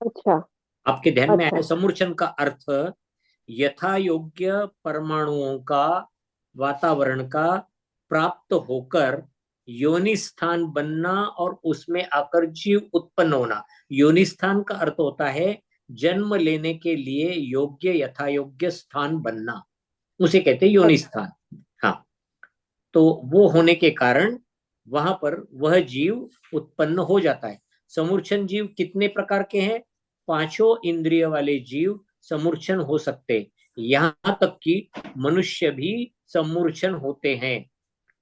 अच्छा आपके ध्यान में आया? अच्छा। समूर्छन का अर्थ यथा योग्य परमाणुओं का, वातावरण का प्राप्त होकर योनि स्थान बनना और उसमें आकर जीव उत्पन्न होना। योनि स्थान का अर्थ होता है जन्म लेने के लिए योग्य, यथा योग्य स्थान बनना, उसे कहते हैं योनि अच्छा स्थान। हाँ, तो वो होने के कारण वहां पर वह जीव उत्पन्न हो जाता है। समूर्छन जीव कितने प्रकार के हैं? पांचों इंद्रिय वाले जीव समूर्छन हो सकते, यहां तक कि मनुष्य भी समूर्छन होते हैं।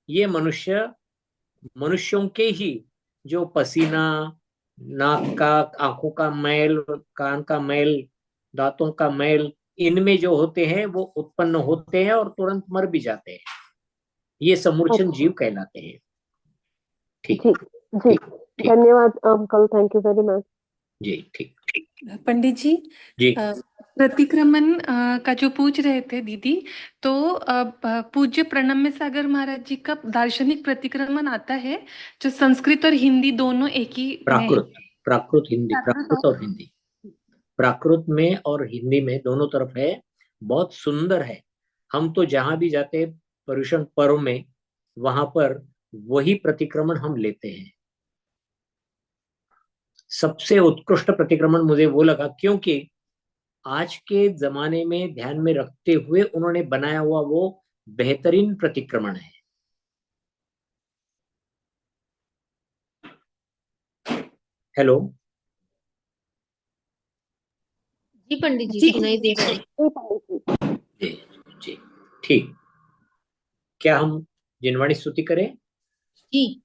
ये मनुष्यों के ही जो पसीना, नाक का, आंखों का मैल, कान का मैल, दांतों का मैल, इनमें जो होते हैं वो उत्पन्न होते हैं और तुरंत मर भी जाते हैं। ये समूर्छन अच्छा। जीव कहलाते हैं। ठीक। जी जी। ठीक। ठीक। धन्यवाद uncle, thank you very much. जी। ठीक। पंडित जी, जी। अ, प्रतिक्रमण का जो पूछ रहे थे दीदी, तो पूज्य प्रणम्य सागर महाराज जी का दार्शनिक प्रतिक्रमण आता है, जो संस्कृत और हिंदी दोनों एक ही में है। प्राकृत, प्राकृत हिंदी, प्राकृत प्राकृत और हिंदी, प्राकृत में और हिंदी में दोनों तरफ है। बहुत सुंदर है। हम तो जहां भी जाते हैं पर्युषण पर्व में, वहां पर वही प्रतिक्रमण हम लेते हैं। सबसे उत्कृष्ट प्रतिक्रमण मुझे वो लगा, क्योंकि आज के जमाने में ध्यान में रखते हुए उन्होंने बनाया हुआ वो बेहतरीन प्रतिक्रमण है। हेलो। जी पंडित जी, जी सुनाई दे रहा है। जी पंडित जी। जी जी, ठीक। क्या हम जिनवाणी स्तुति करें? जी।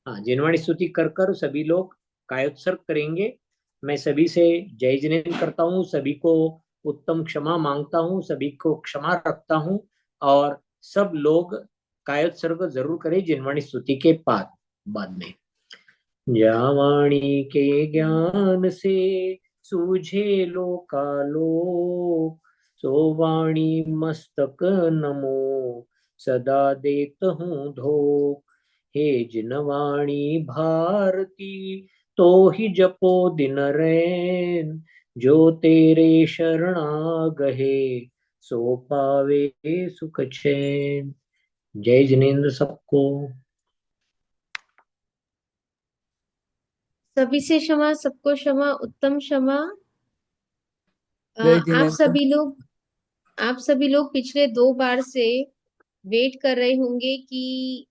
हाँ, जिनवाणी स्तुति कर कर सभी लोग कायोत्सर्ग करेंगे। मैं सभी से जय जिनेन्द्र करता हूँ, सभी को उत्तम क्षमा मांगता हूँ, सभी को क्षमा रखता हूँ। और सब लोग कायोत्सर्ग जरूर करें जिनवाणी स्तुति के बाद बाद में। जावाणी के ज्ञान से सूझे लोकालोक, सो वाणी मस्तक नमो सदा देत हूँ धोख। हे जिनवाणी भारती, तो ही जपो दिन रैन, जो तेरे शरणा गहे, सो पावे सुख चैन। जय जिनेन्द्र सबको। सभी से क्षमा, सबको क्षमा, उत्तम क्षमा। जय आप जिनेन्द्र। सभी लोग, पिछले 2 बार से वेट कर रहे होंगे कि